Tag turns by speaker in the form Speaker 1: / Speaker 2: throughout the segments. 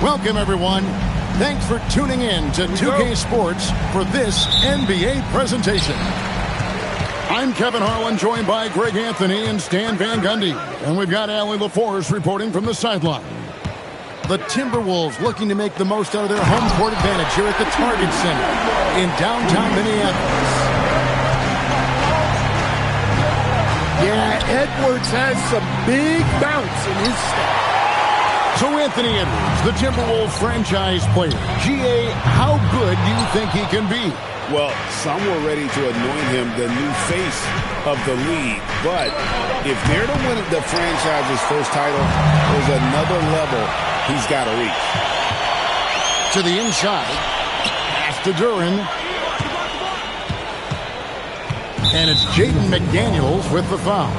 Speaker 1: Welcome, everyone. Thanks for tuning in to 2K Sports for this NBA presentation. I'm Kevin Harlan, joined by Greg Anthony and Stan Van Gundy. And we've got Allie LaForce reporting from the sideline. The Timberwolves looking to make the most out of their home court advantage here at the Target Center in downtown Minneapolis.
Speaker 2: Yeah, Edwards has some big bounce in his step.
Speaker 1: So Anthony Edwards, the Timberwolves franchise player. GA, how good do you think he can be?
Speaker 3: Well, some were ready to anoint him the new face of the league. But if they're to win the franchise's first title, there's another level he's got to reach.
Speaker 1: To the inside. Pass to Duren. And it's Jaden McDaniels with the foul.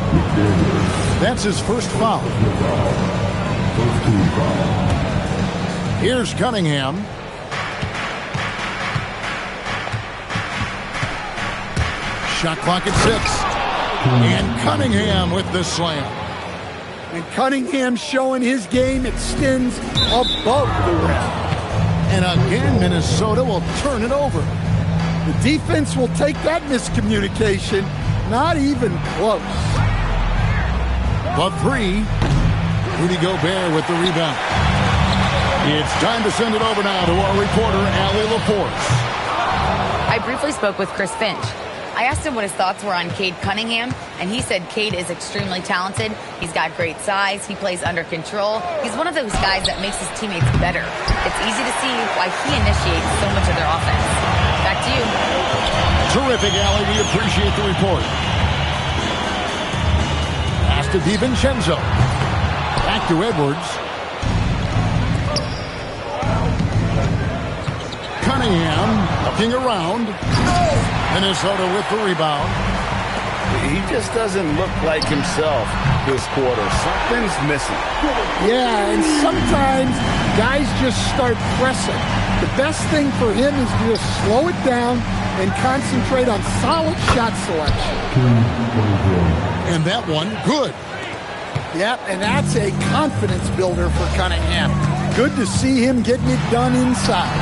Speaker 1: That's his first foul. Here's Cunningham. Shot clock at 6. And Cunningham with the slam.
Speaker 2: And Cunningham showing his game extends above the rim.
Speaker 1: And again, Minnesota will turn it over.
Speaker 2: The defense will take that miscommunication. Not even close.
Speaker 1: The 3. Rudy Gobert with the rebound. It's time to send it over now to our reporter, Allie LaForce.
Speaker 4: I briefly spoke with Chris Finch. I asked him what his thoughts were on Cade Cunningham, and he said Cade is extremely talented. He's got great size. He plays under control. He's one of those guys that makes his teammates better. It's easy to see why he initiates so much of their offense. Back to you.
Speaker 1: Terrific, Allie. We appreciate the report. Pass to DiVincenzo. Back to Edwards. Cunningham looking around. Minnesota with the rebound.
Speaker 3: He just doesn't look like himself this quarter. Something's missing.
Speaker 2: Yeah, and sometimes guys just start pressing. The best thing for him is to just slow it down and concentrate on solid shot selection.
Speaker 1: And that one, good.
Speaker 2: Yep, and that's a confidence builder for Cunningham. Good to see him getting it done inside.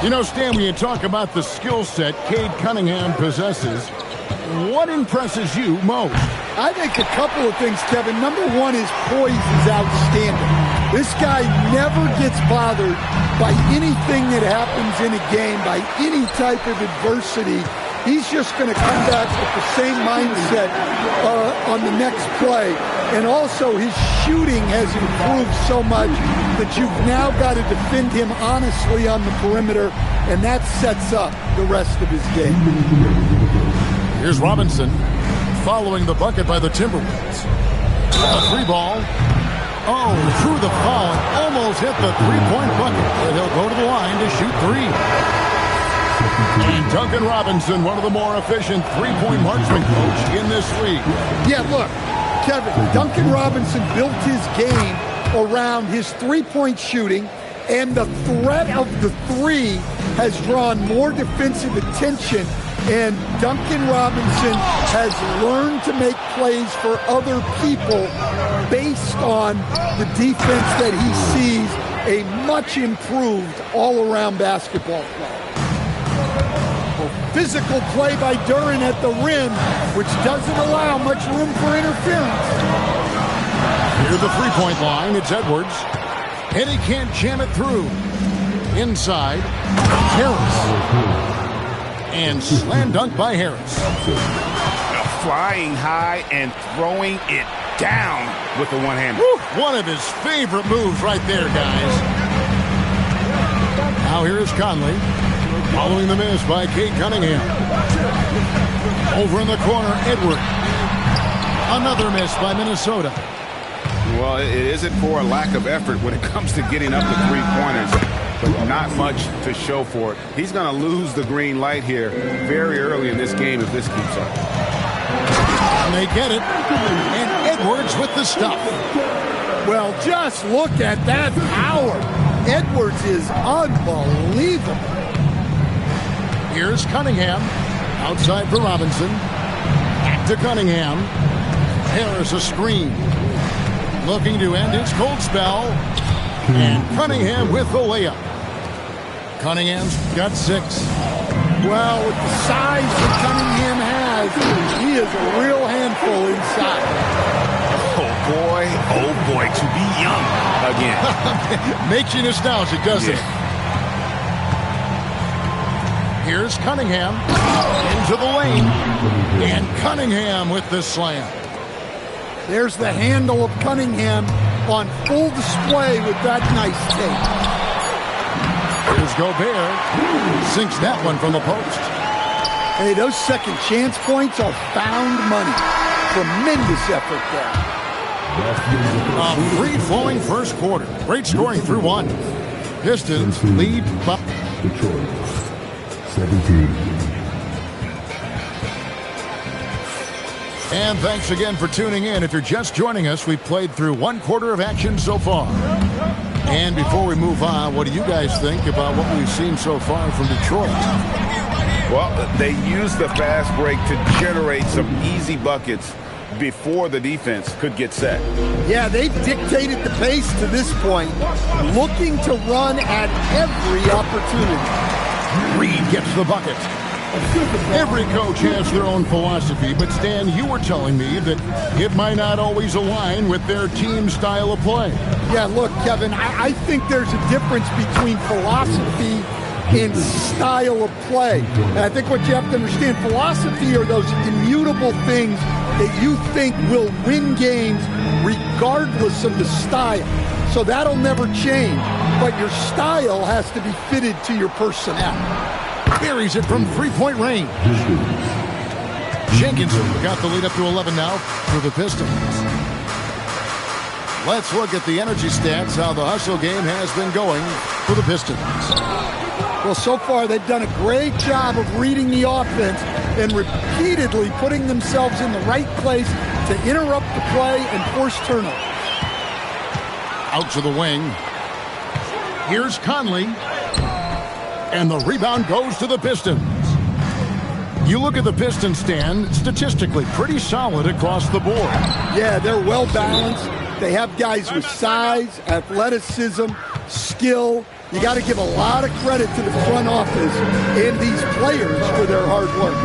Speaker 1: You know, Stan, when you talk about the skill set Cade Cunningham possesses, what impresses you most?
Speaker 2: I think a couple of things, Kevin. Number one, his poise is outstanding. This guy never gets bothered by anything that happens in a game, by any type of adversity. He's just going to come back with the same mindset on the next play. And also, his shooting has improved so much that you've now got to defend him honestly on the perimeter, and that sets up the rest of his game.
Speaker 1: Here's Robinson following the bucket by the Timberwolves. A 3-ball. Oh, through the foul and almost hit the three-point bucket. But he'll go to the line to shoot 3. And Duncan Robinson, one of the more efficient three-point marksman coach in this league.
Speaker 2: Yeah, look, Kevin, Duncan Robinson built his game around his three-point shooting, and the threat of the three has drawn more defensive attention, and Duncan Robinson has learned to make plays for other people based on the defense that he sees a much improved all-around basketball player. Physical play by Duren at the rim, which doesn't allow much room for interference.
Speaker 1: Near the three-point line, it's Edwards. And he can't jam it through. Inside, Harris. And slam dunk by Harris.
Speaker 3: Flying high and throwing it down with the one-hander.
Speaker 1: One of his favorite moves right there, guys. Now here is Conley. Following the miss by Cade Cunningham. Over in the corner, Edwards. Another miss by Minnesota.
Speaker 3: Well, it isn't for a lack of effort when it comes to getting up to three-pointers, but not much to show for it. He's going to lose the green light here very early in this game if this keeps up.
Speaker 1: And they get it. And Edwards with the stuff.
Speaker 2: Well, just look at that power. Edwards is unbelievable.
Speaker 1: Here's Cunningham. Outside for Robinson. Back to Cunningham. Harris a screen. Looking to end his cold spell. And Cunningham with the layup. Cunningham's got 6.
Speaker 2: Well, with the size that Cunningham has, he is a real handful inside.
Speaker 3: Oh boy, to be young again.
Speaker 1: Makes you nostalgic, doesn't it? Here's Cunningham into the lane. And Cunningham with the slam.
Speaker 2: There's the handle of Cunningham on full display with that nice tape.
Speaker 1: Here's Gobert. Sinks that one from the post.
Speaker 2: Hey, those second chance points are found money. Tremendous effort there.
Speaker 1: A free-flowing first quarter. Great scoring through 1. Pistons lead by
Speaker 5: Detroit 17.
Speaker 1: And thanks again for tuning in. If you're just joining us, we've played through 1 quarter of action so far. And before we move on, what do you guys think about what we've seen so far from Detroit?
Speaker 3: Well, they used the fast break to generate some easy buckets before the defense could get set.
Speaker 2: Yeah, they've dictated the pace to this point, looking to run at every opportunity.
Speaker 1: Reed gets the bucket. Every coach has their own philosophy, but Stan, you were telling me that it might not always align with their team style of play.
Speaker 2: Yeah, look, Kevin, I think there's a difference between philosophy and style of play. And I think what you have to understand, philosophy are those immutable things that you think will win games regardless of the style. So that'll never change, but your style has to be fitted to your personnel.
Speaker 1: Buries it from three-point range. Jenkinson got the lead up to 11 now for the Pistons. Let's look at the energy stats, how the hustle game has been going for the Pistons.
Speaker 2: Well, so far they've done a great job of reading the offense and repeatedly putting themselves in the right place to interrupt the play and force turnovers.
Speaker 1: Out to the wing. Here's Conley. And the rebound goes to the Pistons. You look at the Pistons, Stan, statistically pretty solid across the board.
Speaker 2: Yeah, they're well balanced. They have guys with size, athleticism, skill. You got to give a lot of credit to the front office and these players for their hard work.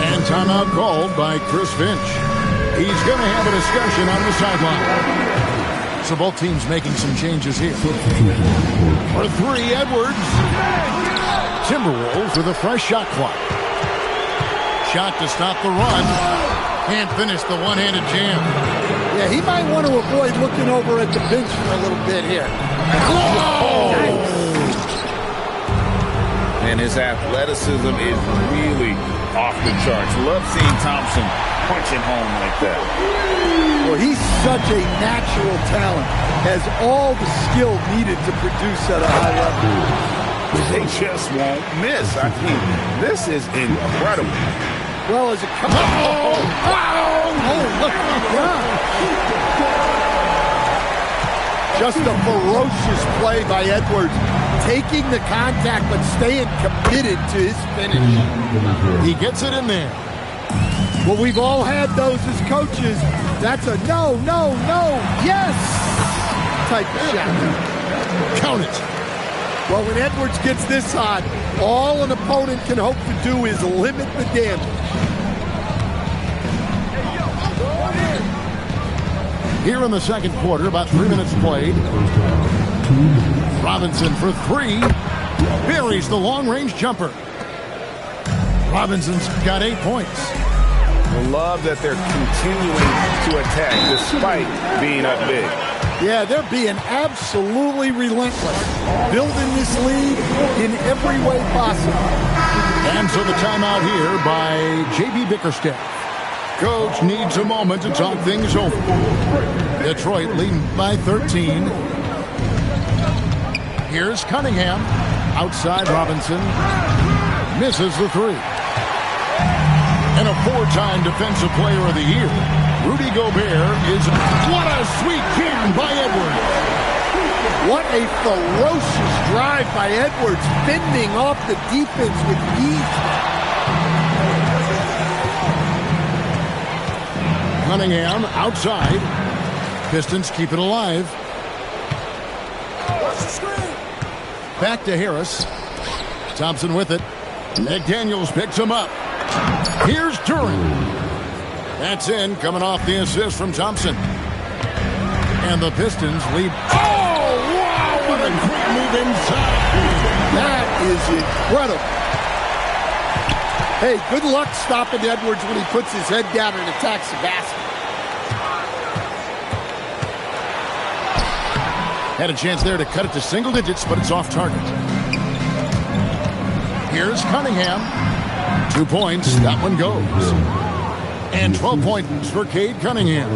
Speaker 1: And timeout called by Chris Finch. He's going to have a discussion on the sideline. So both teams making some changes here. For 3, Edwards. Timberwolves with a fresh shot clock. Shot to stop the run. Can't finish the one-handed jam.
Speaker 2: Yeah, he might want to avoid looking over at the bench for a little bit here.
Speaker 1: Oh!
Speaker 3: And his athleticism is really off the charts. Love seeing Thompson punching home like that.
Speaker 2: Well, he's such a natural talent. Has all the skill needed to produce at a high level.
Speaker 3: They just won't miss. I mean, this is incredible.
Speaker 2: Well, as a look at that. Just a ferocious play by Edwards, taking the contact but staying committed to his finish.
Speaker 1: He gets it in there.
Speaker 2: Well, we've all had those as coaches. That's a no, yes type of shot.
Speaker 1: Count it.
Speaker 2: Well, when Edwards gets this hot, all an opponent can hope to do is limit the damage.
Speaker 1: Here in the second quarter, about 3 minutes played. Robinson for 3. Buries the long-range jumper. Robinson's got 8 points.
Speaker 3: Love that they're continuing to attack despite being up big.
Speaker 2: Yeah, they're being absolutely relentless, building this lead in every way possible.
Speaker 1: And so the timeout here by J.B. Bickerstaff. Coach needs a moment to talk things over. Detroit leading by 13. Here's Cunningham. Outside Robinson. Misses the 3. And a 4-time Defensive Player of the Year. Rudy Gobert is... What a sweet jam by Edwards.
Speaker 2: What a ferocious drive by Edwards, fending off the defense with ease. Cunningham outside. Pistons keep it alive.
Speaker 1: Back to Harris. Thompson with it. McDaniels picks him up. Here's Duren. That's in, coming off the assist from Thompson. And the Pistons lead. Oh, wow, what a great move inside.
Speaker 2: That is incredible. Hey, good luck stopping Edwards when he puts his head down and attacks the basket.
Speaker 1: Had a chance there to cut it to single digits, but it's off target. Here's Cunningham. 2 points. That one goes. And 12 points for Cade Cunningham.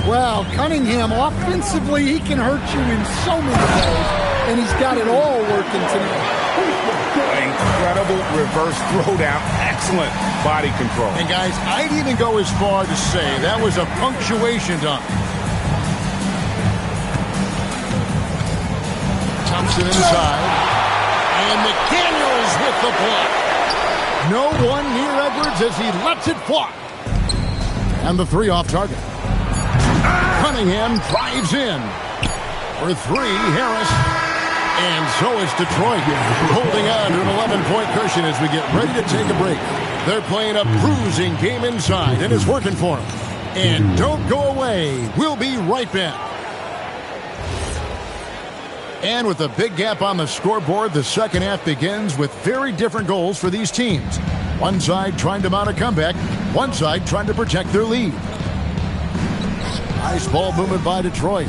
Speaker 2: Well, Cunningham, offensively, he can hurt you in so many ways, and he's got it all working tonight.
Speaker 3: Incredible reverse throwdown. Excellent body control.
Speaker 1: And, guys, I'd even go as far to say that was a punctuation dunk. Thompson inside. And McDaniels with the block. No one near Edwards as he lets it fly. And the three off target. Cunningham drives in. For three, Harris. And so is Detroit, holding on to an 11-point cushion as we get ready to take a break. They're playing a bruising game inside, and it's working for them. And don't go away. We'll be right back. And with a big gap on the scoreboard, the second half begins with very different goals for these teams. One side trying to mount a comeback, one side trying to protect their lead. Nice ball movement by Detroit.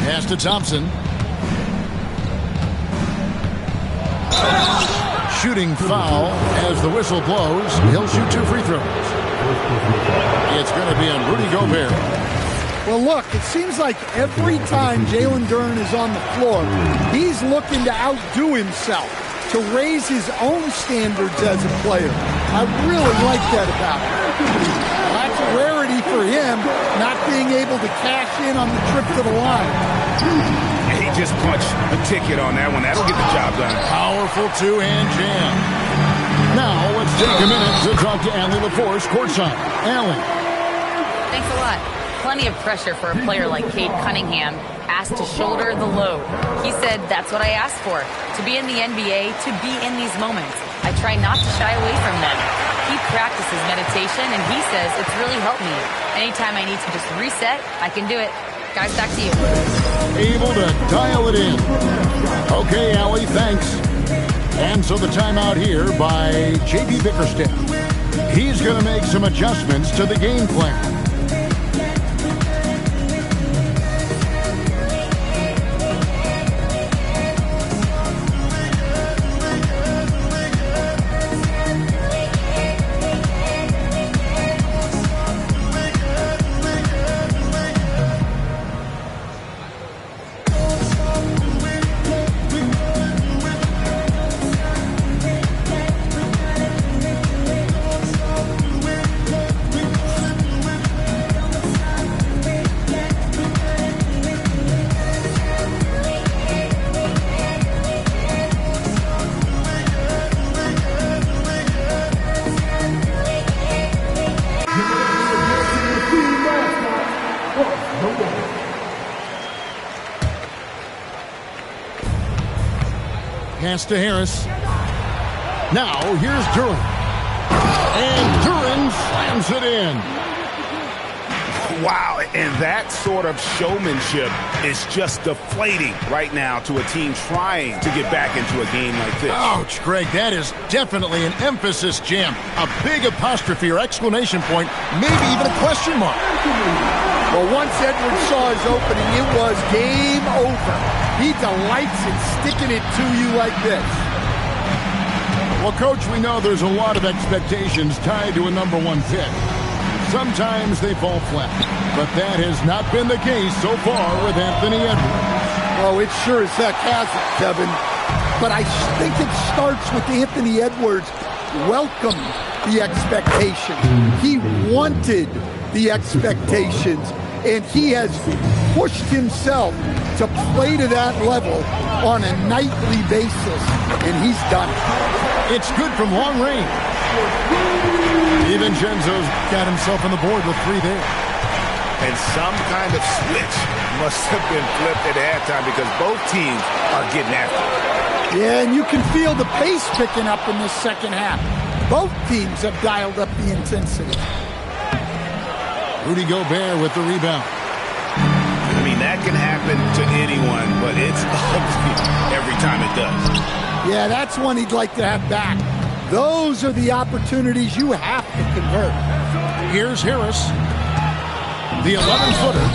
Speaker 1: Pass to Thompson. Shooting foul as the whistle blows. He'll shoot 2 free throws. It's going to be on Rudy Gobert.
Speaker 2: Well, look, it seems like every time Jalen Duren is on the floor, he's looking to outdo himself, to raise his own standards as a player. I really like that about him. That's a rarity for him, not being able to cash in on the trip to the line.
Speaker 3: He just punched the ticket on that one. That'll get the job done.
Speaker 1: Powerful two-hand jam. Now, let's take a minute to talk to Allie LaForce courtside. Allie.
Speaker 4: Thanks a lot. Plenty of pressure for a player like Cade Cunningham, asked to shoulder the load. He said, that's what I asked for, to be in the NBA, to be in these moments. I try not to shy away from them. He practices meditation, and he says it's really helped me. Anytime I need to just reset, I can do it. Guys, back to you.
Speaker 1: Able to dial it in. Okay, Allie, thanks. And so the timeout here by J.B. Bickerstaff. He's going to make some adjustments to the game plan. Pass to Harris. Now, here's Duren. And Duren slams it in.
Speaker 3: Wow, and that sort of showmanship is just deflating right now to a team trying to get back into a game like this.
Speaker 1: Ouch, Greg, that is definitely an emphasis jam. A big apostrophe or exclamation point, maybe even a question mark.
Speaker 2: Well, once Edwards saw his opening, it was game over. He delights in sticking it to you like this.
Speaker 1: Well, Coach, we know there's a lot of expectations tied to a number one pick. Sometimes they fall flat, but that has not been the case so far with Anthony Edwards.
Speaker 2: Oh, it sure as heck hasn't, Kevin. But I think it starts with Anthony Edwards welcomed the expectation. He wanted the expectations, and he has pushed himself to play to that level on a nightly basis, and he's done it.
Speaker 1: It's good from long range. DiVincenzo's got himself on the board with 3 there.
Speaker 3: And some kind of switch must have been flipped at halftime because both teams are getting after it.
Speaker 2: Yeah, and you can feel the pace picking up in this second half. Both teams have dialed up the intensity.
Speaker 1: Rudy Gobert with the rebound.
Speaker 3: I mean, that can happen to anyone, but it's ugly every time it does.
Speaker 2: Yeah, that's one he'd like to have back. Those are the opportunities you have to convert.
Speaker 1: Here's Harris. The 11-footer.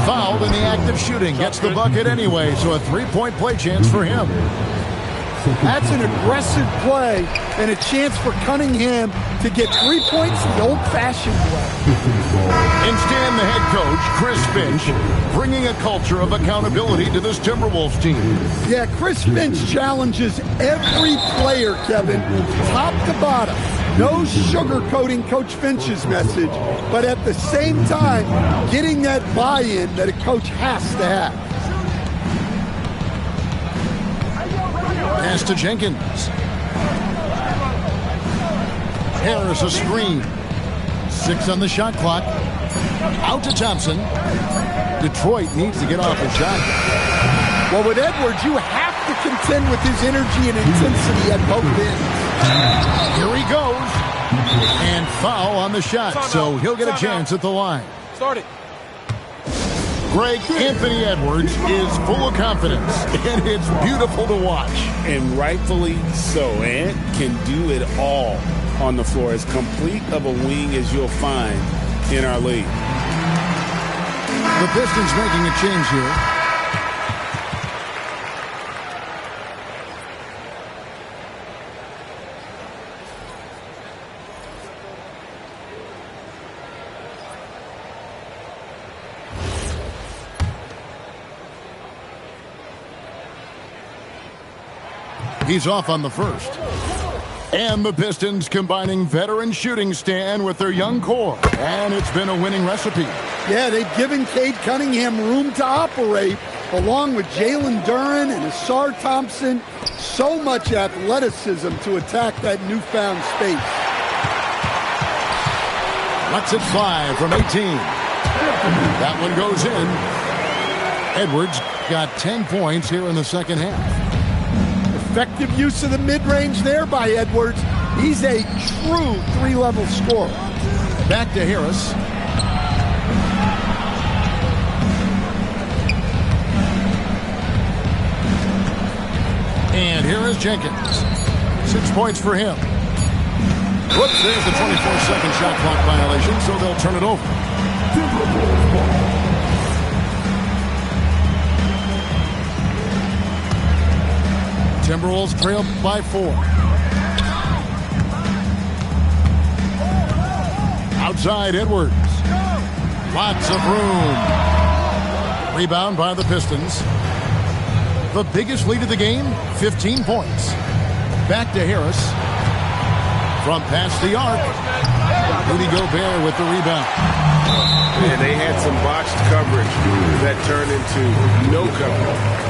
Speaker 1: Fouled in the act of shooting. Gets the bucket anyway, so a three-point play chance for him.
Speaker 2: That's an aggressive play and a chance for Cunningham to get 3 points the old-fashioned way.
Speaker 1: And Stan, the head coach, Chris Finch, bringing a culture of accountability to this Timberwolves team.
Speaker 2: Yeah, Chris Finch challenges every player, Kevin, top to bottom. No sugarcoating Coach Finch's message, but at the same time, getting that buy-in that a coach has to have.
Speaker 1: Pass to Jenkins. Harris a screen. 6 on the shot clock. Out to Thompson. Detroit needs to get off a shot.
Speaker 2: Well, with Edwards, you have to contend with his energy and intensity at both ends.
Speaker 1: Here he goes. And foul on the shot, so he'll get a chance at the line.
Speaker 6: Start it.
Speaker 1: Greg, Anthony Edwards is full of confidence, and it's beautiful to watch.
Speaker 3: And rightfully so. Ant can do it all on the floor. As complete of a wing as you'll find in our league.
Speaker 1: The Pistons making a change here. He's off on the first. And the Pistons combining veteran shooting Stan with their young core. And it's been a winning recipe.
Speaker 2: Yeah, they've given Cade Cunningham room to operate, along with Jalen Duren and Asar Thompson. So much athleticism to attack that newfound space.
Speaker 1: Lets it fly from 18. That one goes in. Edwards got 10 points here in the second half.
Speaker 2: Effective use of the mid-range there by Edwards. He's a true three-level scorer.
Speaker 1: Back to Harris. And here is Jenkins. 6 points for him. Whoops, there's the 24-second shot clock violation, so they'll turn it over. Timberwolves trail by 4. Outside Edwards. Lots of room. Rebound by the Pistons. The biggest lead of the game, 15 points. Back to Harris. From past the arc. Rudy Gobert with the rebound.
Speaker 3: And they had some botched coverage that turned into no coverage.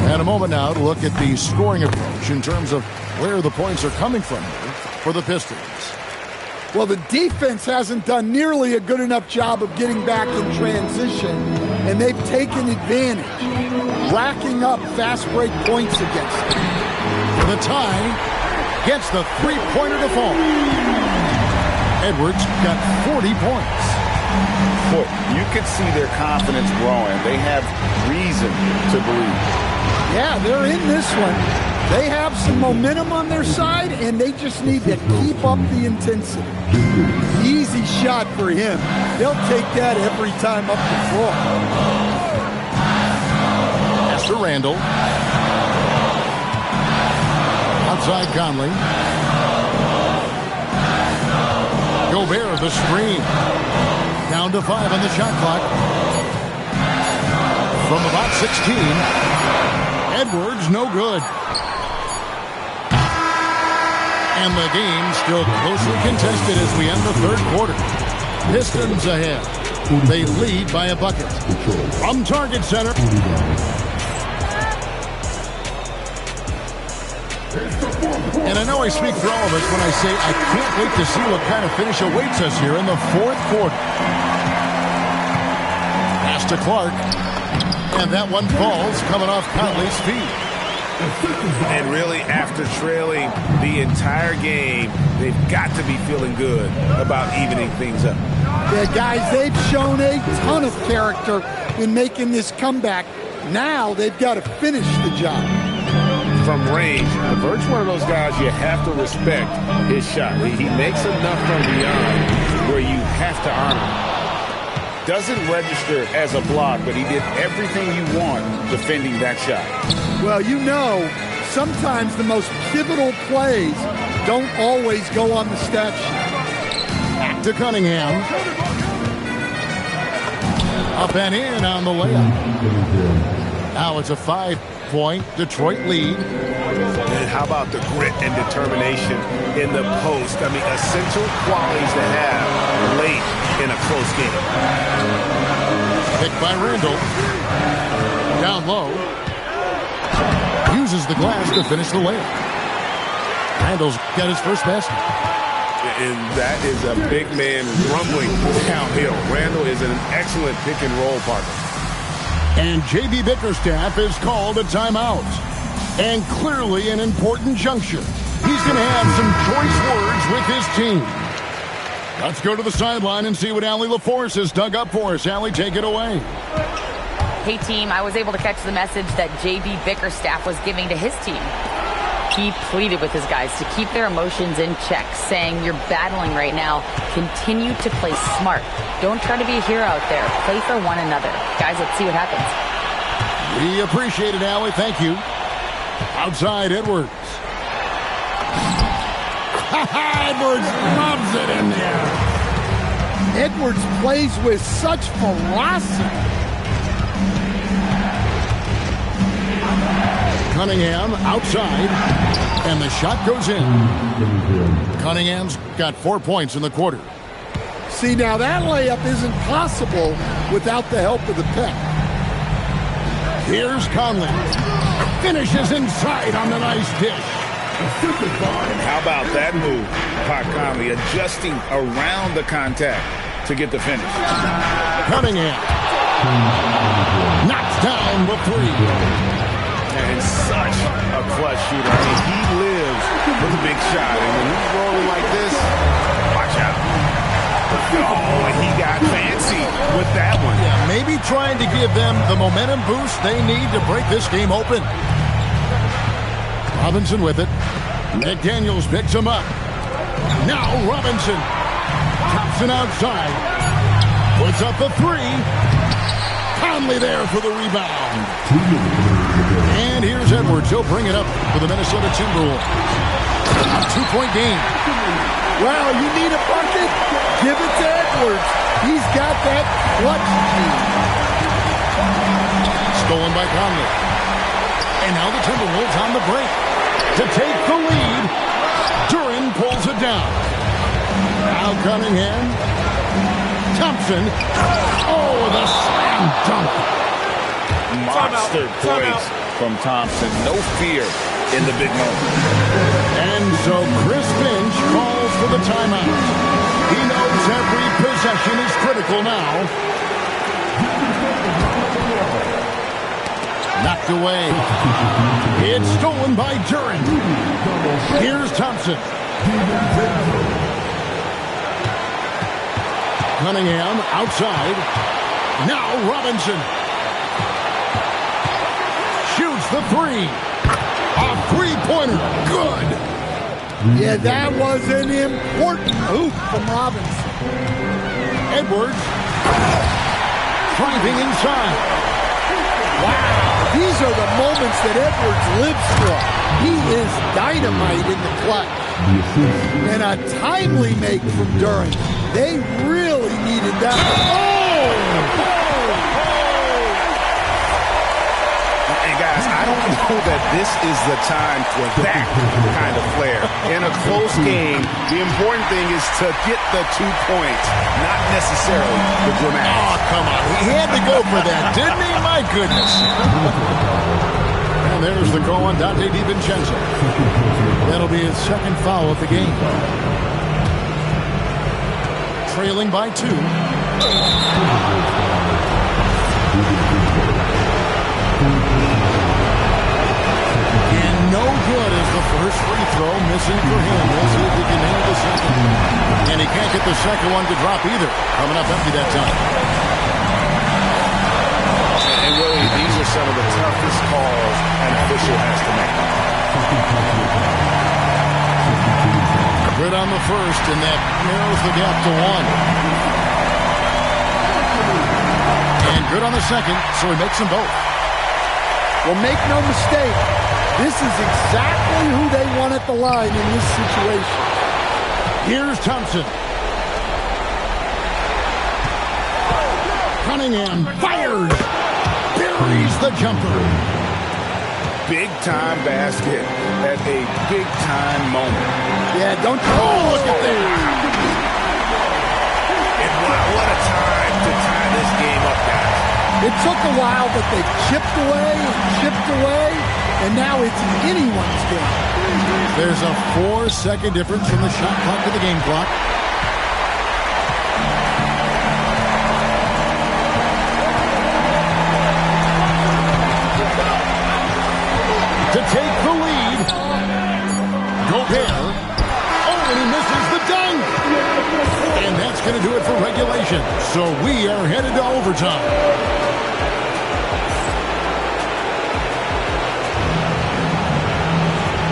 Speaker 1: And a moment now to look at the scoring approach in terms of where the points are coming from for the Pistons.
Speaker 2: Well, the defense hasn't done nearly a good enough job of getting back in transition, and they've taken advantage, racking up fast break points against them.
Speaker 1: The tie gets the three-pointer to fall. Edwards got 40 points.
Speaker 3: Boy, you could see their confidence growing. They have reason to believe.
Speaker 2: Yeah, they're in this one. They have some momentum on their side, and they just need to keep up the intensity. Easy shot for him. They'll take that every time up the floor.
Speaker 1: Pass to Randall. Outside Conley. Gobert the screen. Down to 5 on the shot clock. From about 16. Edwards, no good. And the game still closely contested as we end the third quarter. Pistons ahead. They lead by a bucket. From Target Center. And I know I speak for all of us when I say I can't wait to see what kind of finish awaits us here in the fourth quarter. Pass to Clark. And that one falls coming off Conley's feet.
Speaker 3: And really, after trailing the entire game, they've got to be feeling good about evening things up.
Speaker 2: Yeah, guys, they've shown a ton of character in making this comeback. Now they've got to finish the job.
Speaker 3: From range, Vert's one of those guys you have to respect his shot. He makes enough from beyond where you have to honor him. Doesn't register as a block, but he did everything you want defending that shot.
Speaker 2: Well, you know, sometimes the most pivotal plays don't always go on the stat sheet.
Speaker 1: Back to Cunningham. Up and in on the layup. Now it's a 5-point Detroit lead.
Speaker 3: And how about the grit and determination in the post? I mean, essential qualities to have late in a close game.
Speaker 1: Picked by Randall. Down low. Uses the glass to finish the layup. Randall's got his first basket.
Speaker 3: And that is a big man rumbling downhill. Randall is an excellent pick-and-roll partner.
Speaker 1: And J.B. Bickerstaff is called a timeout. And clearly an important juncture. He's going to have some choice words with his team. Let's go to the sideline and see what Allie LaForce has dug up for us. Allie, take it away.
Speaker 4: Hey, team, I was able to catch the message that J.B. Bickerstaff was giving to his team. He pleaded with his guys to keep their emotions in check, saying, you're battling right now. Continue to play smart. Don't try to be a hero out there. Play for one another. Guys, let's see what happens.
Speaker 1: We appreciate it, Allie. Thank you. Outside, Edwards. Edwards loves it in there.
Speaker 2: Edwards plays with such ferocity.
Speaker 1: Cunningham outside, and the shot goes in. Cunningham's got 4 points in the quarter.
Speaker 2: See, now that layup isn't possible without the help of the pick.
Speaker 1: Here's Conley. Finishes inside on the nice dish.
Speaker 3: How about that move? Pat Conley adjusting around the contact to get the finish.
Speaker 1: Cunningham knocks down the three.
Speaker 3: And such a clutch shooter. I mean, he lives with a big shot. And when he's rolling like this, watch out. Oh, and he got fancy with that one.
Speaker 1: Yeah, maybe trying to give them the momentum boost they need to break this game open. Robinson with it. McDaniels picks him up. Now Robinson. Thompson outside. Puts up the three. Conley there for the rebound. And here's Edwards. He'll bring it up for the Minnesota Timberwolves. A 2-point game.
Speaker 2: Well, you need a bucket? Give it to Edwards. He's got that clutch speed.
Speaker 1: Stolen by Conley. And now the Timberwolves on the break. To take the lead, Duren pulls it down. Now Cunningham. Thompson. Oh, the slam dunk.
Speaker 3: Monster points from Thompson. No fear in the big moment.
Speaker 1: And so Chris Finch calls for the timeout. He knows every possession is critical now. Knocked away. It's stolen by Duren. Here's Thompson. Cunningham outside. Now Robinson. Shoots the three. A three-pointer. Good.
Speaker 2: Yeah, that was an important hoop from Robinson.
Speaker 1: Edwards. Driving inside.
Speaker 2: Wow. These are the moments that Edwards lives for. He is dynamite in the clutch. And a timely make from Duren. They really needed that.
Speaker 3: And guys, I don't know that this is the time for that kind of flair. In a close game, the important thing is to get the 2 points, not necessarily the dramatic.
Speaker 1: Oh, come on. He had to go for that, didn't he? My goodness. And there's the call on Dante DiVincenzo. That'll be his second foul of the game. Trailing by 2. good as the first free throw missing for him. We'll see if he can nail the second. And he can't get the second one to drop either. Coming up empty that time.
Speaker 3: And really, these are some of the toughest calls an official has to make.
Speaker 1: Good on the first, and that narrows the gap to 1. And good on the second, so he makes them both.
Speaker 2: Well, make no mistake, this is exactly who they want at the line in this situation.
Speaker 1: Here's Thompson. Cunningham fires. Buries the jumper.
Speaker 3: Big-time basket at a big-time moment.
Speaker 2: Yeah, don't you...
Speaker 1: Oh, look at that.
Speaker 3: And what a time to tie this game up, guys.
Speaker 2: It took a while, but they chipped away, and now it's anyone's game.
Speaker 1: There's a 4-second difference from the shot clock to the game clock. To take the lead, Gobert. Oh, and he misses the dunk. And that's going to do it for regulation. So we are headed to overtime.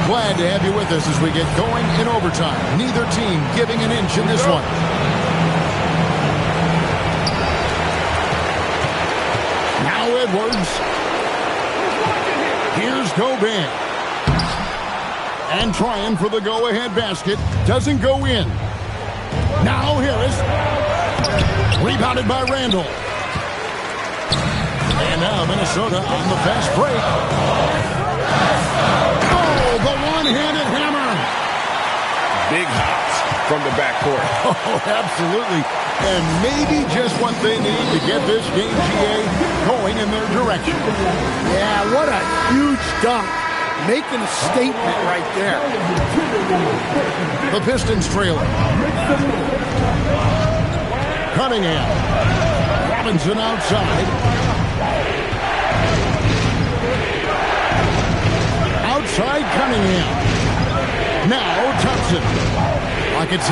Speaker 1: Glad to have you with us as we get going in overtime. Neither team giving an inch in this one. Now Edwards. Here's Gobert. And trying for the go-ahead basket. Doesn't go in. Now Harris. Rebounded by Randall. And now Minnesota on the fast break. The one-handed hammer.
Speaker 3: Big hops from the backcourt.
Speaker 1: Oh, absolutely. And maybe just what they need to get this game, GA, going in their direction.
Speaker 2: Yeah, what a huge dunk. Making a statement right there.
Speaker 1: The Pistons trailing. Cunningham. Robinson outside. Outside Cunningham. Now Thompson. Lock at 6.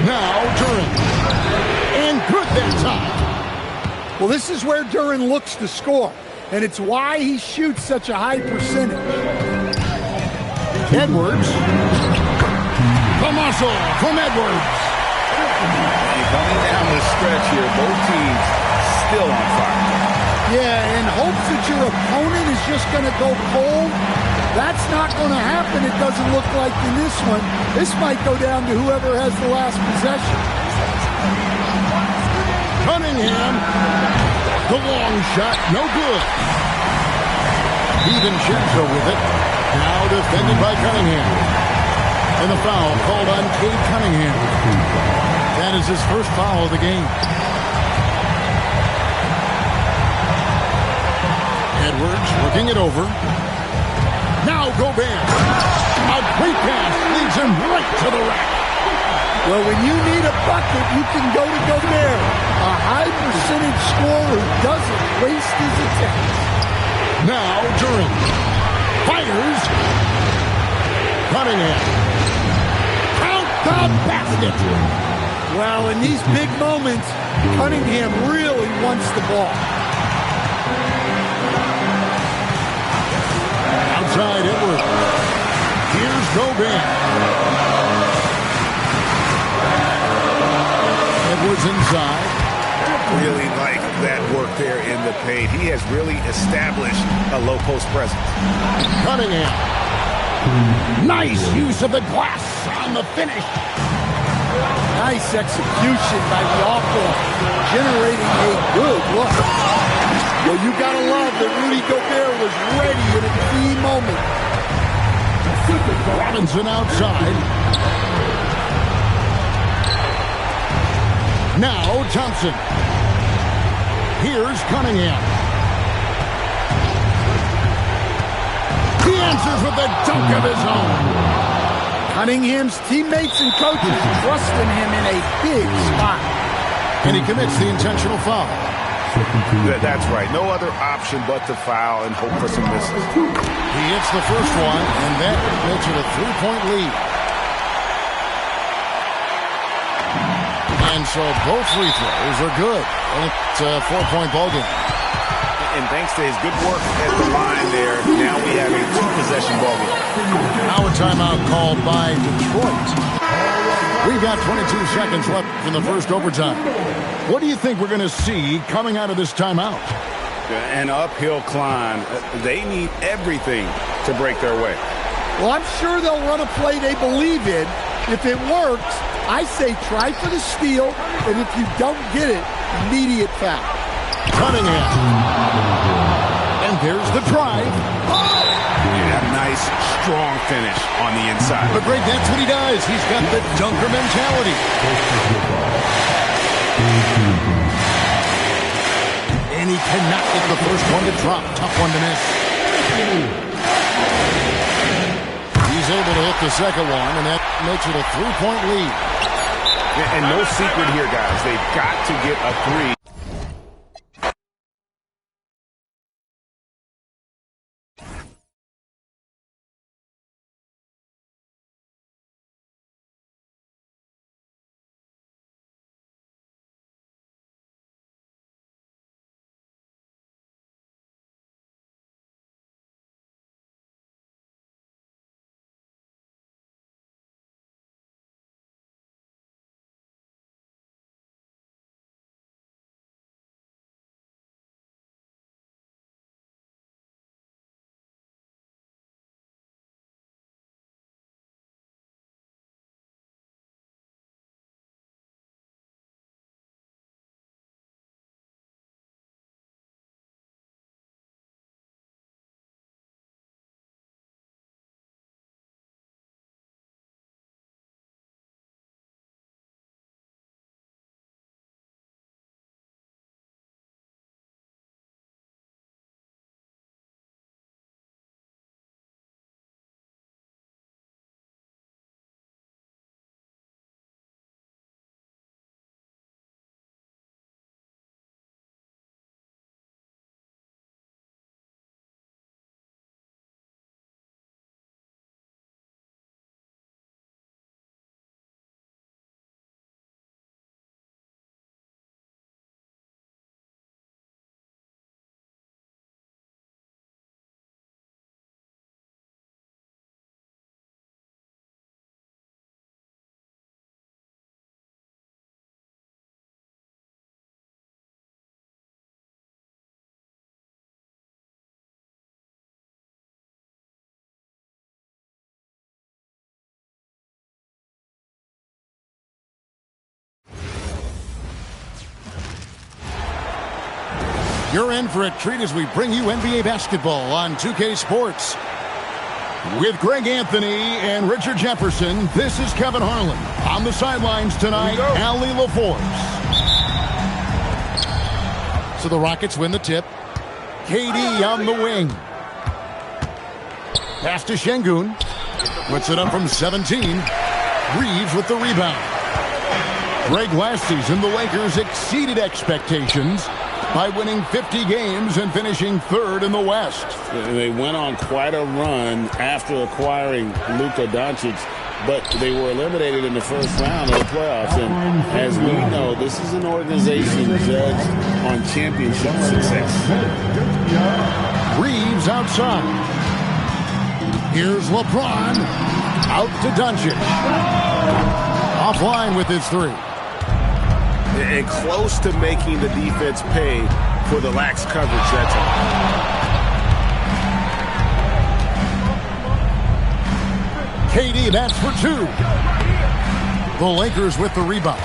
Speaker 1: Now Duren. And good that time.
Speaker 2: Well, this is where Duren looks to score. And it's why he shoots such a high percentage.
Speaker 1: Edwards. The muscle from Edwards.
Speaker 3: Coming down the stretch here, both teams still on fire.
Speaker 2: Yeah, in hopes that your opponent is just going to go cold. That's not going to happen, it doesn't look like in this one. This might go down to whoever has the last possession.
Speaker 1: Cunningham. The long shot, no good. DiVincenzo with it. Now defended by Cunningham. And the foul called on Cade Cunningham. That is his first foul of the game. Edwards working it over. Now Gobert. A great pass leads him right to the rack.
Speaker 2: Well, when you need a bucket, you can go to Gobert. A high percentage scorer who doesn't waste his attempts.
Speaker 1: Now Duren. Fires. Cunningham. Count the basket.
Speaker 2: Well, in these big moments, Cunningham really wants the ball.
Speaker 1: Outside Edwards. Here's Gobert. Edwards inside.
Speaker 3: Really like that work there in the paint. He has really established a low post presence.
Speaker 1: Cunningham. Nice use of the glass on the finish.
Speaker 2: Nice execution by the offense, generating a good look. Well, you gotta love that Rudy Gobert was ready in a key moment.
Speaker 1: Robinson outside. Now Thompson. Here's Cunningham. He answers with a dunk of his own.
Speaker 2: Cunningham's teammates and coaches trusting him in a big spot.
Speaker 1: And he commits the intentional foul.
Speaker 3: That's right. No other option but to foul and hope for some misses.
Speaker 1: He hits the first one, and that makes it a 3-point lead. And so both free throws are good. And it's a 4-point ballgame.
Speaker 3: And thanks to his good work at the line there, now we have a 2-possession ballgame.
Speaker 1: Now a timeout called by Detroit. We've got 22 seconds left in the first overtime. What do you think we're going to see coming out of this timeout?
Speaker 3: An uphill climb. They need everything to break their way.
Speaker 2: Well, I'm sure they'll run a play they believe in. If it works, I say try for the steal, and if you don't get it, immediate foul.
Speaker 1: Cunningham. And there's the drive.
Speaker 3: Yeah, nice, strong finish on the inside.
Speaker 1: But Greg, that's what he does. He's got the dunker mentality. And he cannot get the first one to drop. Tough one to miss. He's able to hit the second one, and that makes it a 3-point lead.
Speaker 3: And no secret here, guys. They've got to get a 3.
Speaker 1: You're in for a treat as we bring you NBA basketball on 2K Sports. With Greg Anthony and Richard Jefferson, this is Kevin Harlan. On the sidelines tonight, Allie LaForce. So the Rockets win the tip. KD on the wing. Pass to Şengün. Puts it up from 17. Reeves with the rebound. Greg, last season, the Lakers exceeded expectations by winning 50 games and finishing third in the West.
Speaker 6: They went on quite a run after acquiring Luka Doncic, but they were eliminated in the first round of the playoffs. And as we know, this is an organization judged on championship success.
Speaker 1: Reeves outside. Here's LeBron. Out to Doncic. Offline with his three.
Speaker 3: And close to making the defense pay for the lax coverage that time.
Speaker 1: KD, that's for two. The Lakers with the rebound.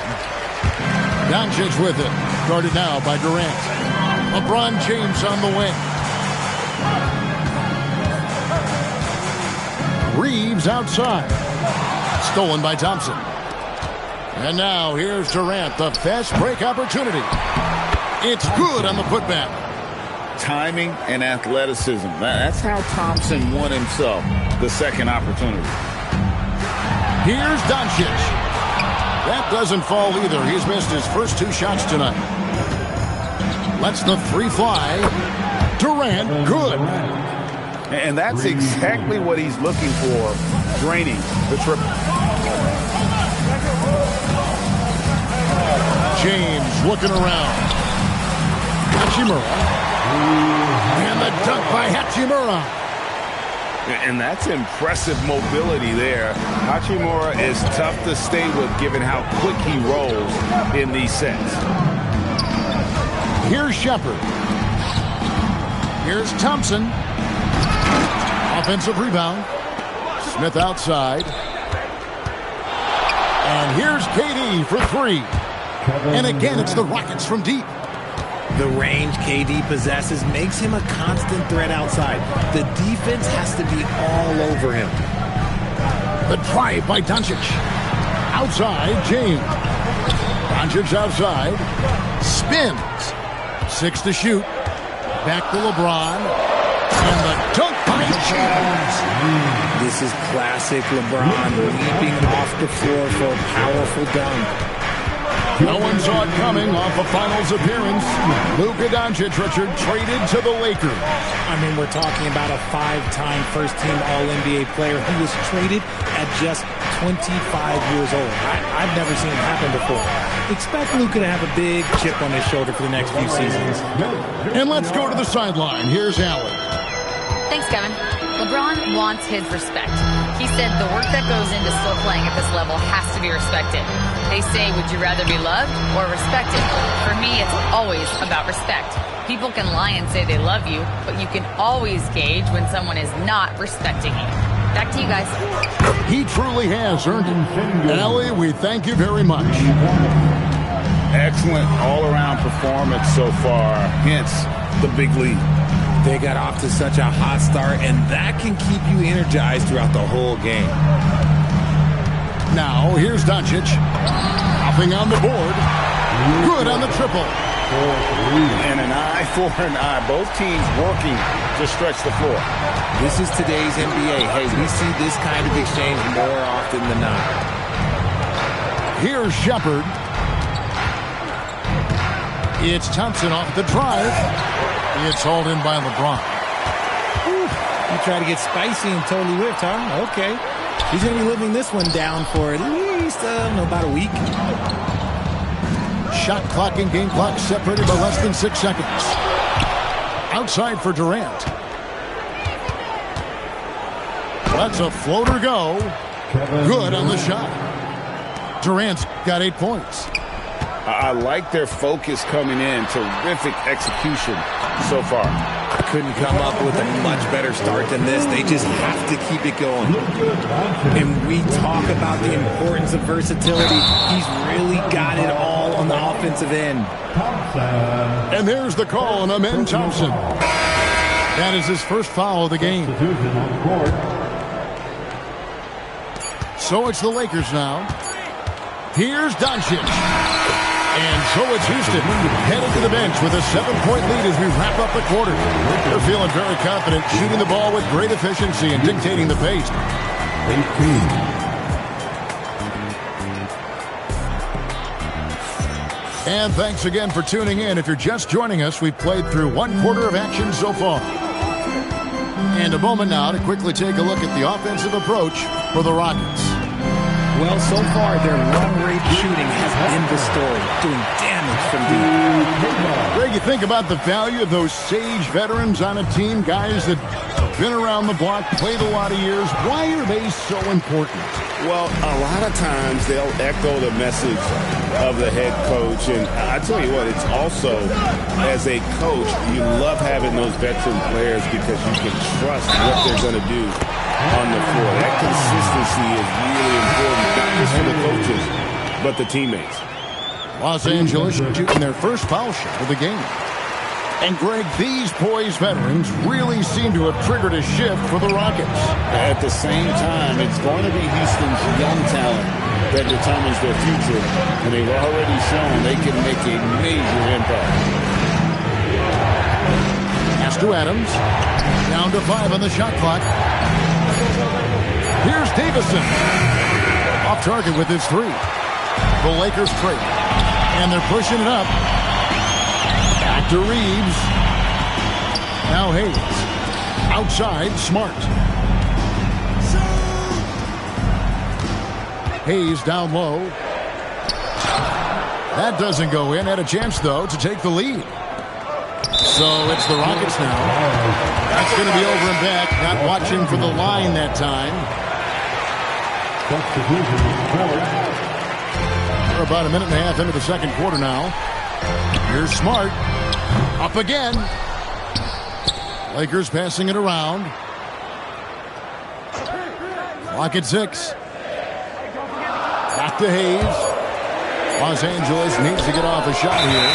Speaker 1: Doncic with it. Guarded now by Durant. LeBron James on the wing. Reeves outside. Stolen by Thompson. And now here's Durant, the fast break opportunity. It's good on the putback.
Speaker 6: Timing and athleticism. That's how Thompson won himself the second opportunity.
Speaker 1: Here's Doncic. That doesn't fall either. He's missed his first two shots tonight. Lets the three fly. Durant, good.
Speaker 3: And that's exactly what he's looking for, draining the triple.
Speaker 1: James looking around. Hachimura. And the dunk by Hachimura.
Speaker 3: And that's impressive mobility there. Hachimura is tough to stay with given how quick he rolls in these sets.
Speaker 1: Here's Shepherd. Here's Thompson. Offensive rebound. Smith outside. And here's KD for three. And again, it's the Rockets from deep.
Speaker 7: The range KD possesses makes him a constant threat outside. The defense has to be all over him.
Speaker 1: The drive by Doncic. Outside, James. Doncic outside. Spins. 6 to shoot. Back to LeBron. And the dunk by James.
Speaker 7: This is classic LeBron leaping off the floor for a powerful dunk.
Speaker 1: No one saw it coming off a finals appearance. Luka Doncic, Richard, traded to the Lakers.
Speaker 7: I mean, we're talking about a 5-time first-team All-NBA player who was traded at just 25 years old. I've never seen it happen before. Expect Luka to have a big chip on his shoulder for the next few seasons.
Speaker 1: And let's go to the sideline. Here's Allen.
Speaker 4: Thanks, Kevin. LeBron wants his respect. He said the work that goes into still playing at this level has to be respected. They say, would you rather be loved or respected? For me, it's always about respect. People can lie and say they love you, but you can always gauge when someone is not respecting you. Back to you guys.
Speaker 1: He truly has earned it. Allie, we thank you very much.
Speaker 3: Excellent all-around performance so far, hence the big lead.
Speaker 7: They got off to such a hot start, and that can keep you energized throughout the whole game.
Speaker 1: Now, here's Doncic. Hopping on the board. Good on the triple.
Speaker 3: And an eye for an eye. Both teams working to stretch the floor.
Speaker 7: This is today's NBA. Hey, we see this kind of exchange more often than not.
Speaker 1: Here's Shepherd. It's Thompson off the drive. It's hauled in by LeBron.
Speaker 7: You try to get spicy and totally whipped, huh? Okay. He's going to be living this one down for at least, about a week.
Speaker 1: Shot clock and game clock separated by less than 6 seconds. Outside for Durant. Lets a floater go. Good on the shot. Durant's got 8 points.
Speaker 3: I like their focus coming in. Terrific execution so far.
Speaker 7: Couldn't come up with a much better start than this. They just have to keep it going. And we talk about the importance of versatility. He's really got it all on the offensive end.
Speaker 1: And there's the call on Amen Thompson. That is his first foul of the game. So it's the Lakers now. Here's Doncic. And so it's Houston headed to the bench with a 7-point lead as we wrap up the quarter. They're feeling very confident, shooting the ball with great efficiency and dictating the pace.
Speaker 5: 18.
Speaker 1: And thanks again for tuning in. If you're just joining us, we've played through 1 quarter of action so far. And a moment now to quickly take a look at the offensive approach for the Rockets.
Speaker 7: Well, so far, their long-range shooting has been the story, doing damage from deep.
Speaker 1: Greg, you think about the value of those sage veterans on a team, guys that have been around the block, played a lot of years. Why are they so important?
Speaker 6: Well, a lot of times they'll echo the message of the head coach. And I tell you what, it's also, as a coach, you love having those veteran players because you can trust what they're going to do on the floor. That consistency is really important, not just for the coaches, but the teammates.
Speaker 1: Los Angeles shooting their first foul shot of the game. And, Greg, these poised veterans really seem to have triggered a shift for the Rockets.
Speaker 6: At the same time, it's going to be Houston's young talent that determines their future, and they've already shown they can make a major impact.
Speaker 1: Pass to Adams. Down to 5 on the shot clock. Here's Davison. Off target with his 3. The Lakers break. And they're pushing it up. Back to Reeves. Now Hayes. Outside, Smart. Hayes down low. That doesn't go in. Had a chance, though, to take the lead. So it's the Rockets now. That's going to be over and back. Not watching for the line that time. We're about a minute and a half into the second quarter now. Here's Smart. Up again. Lakers passing it around. Clock at 6. Back to Hayes. Los Angeles needs to get off a shot here.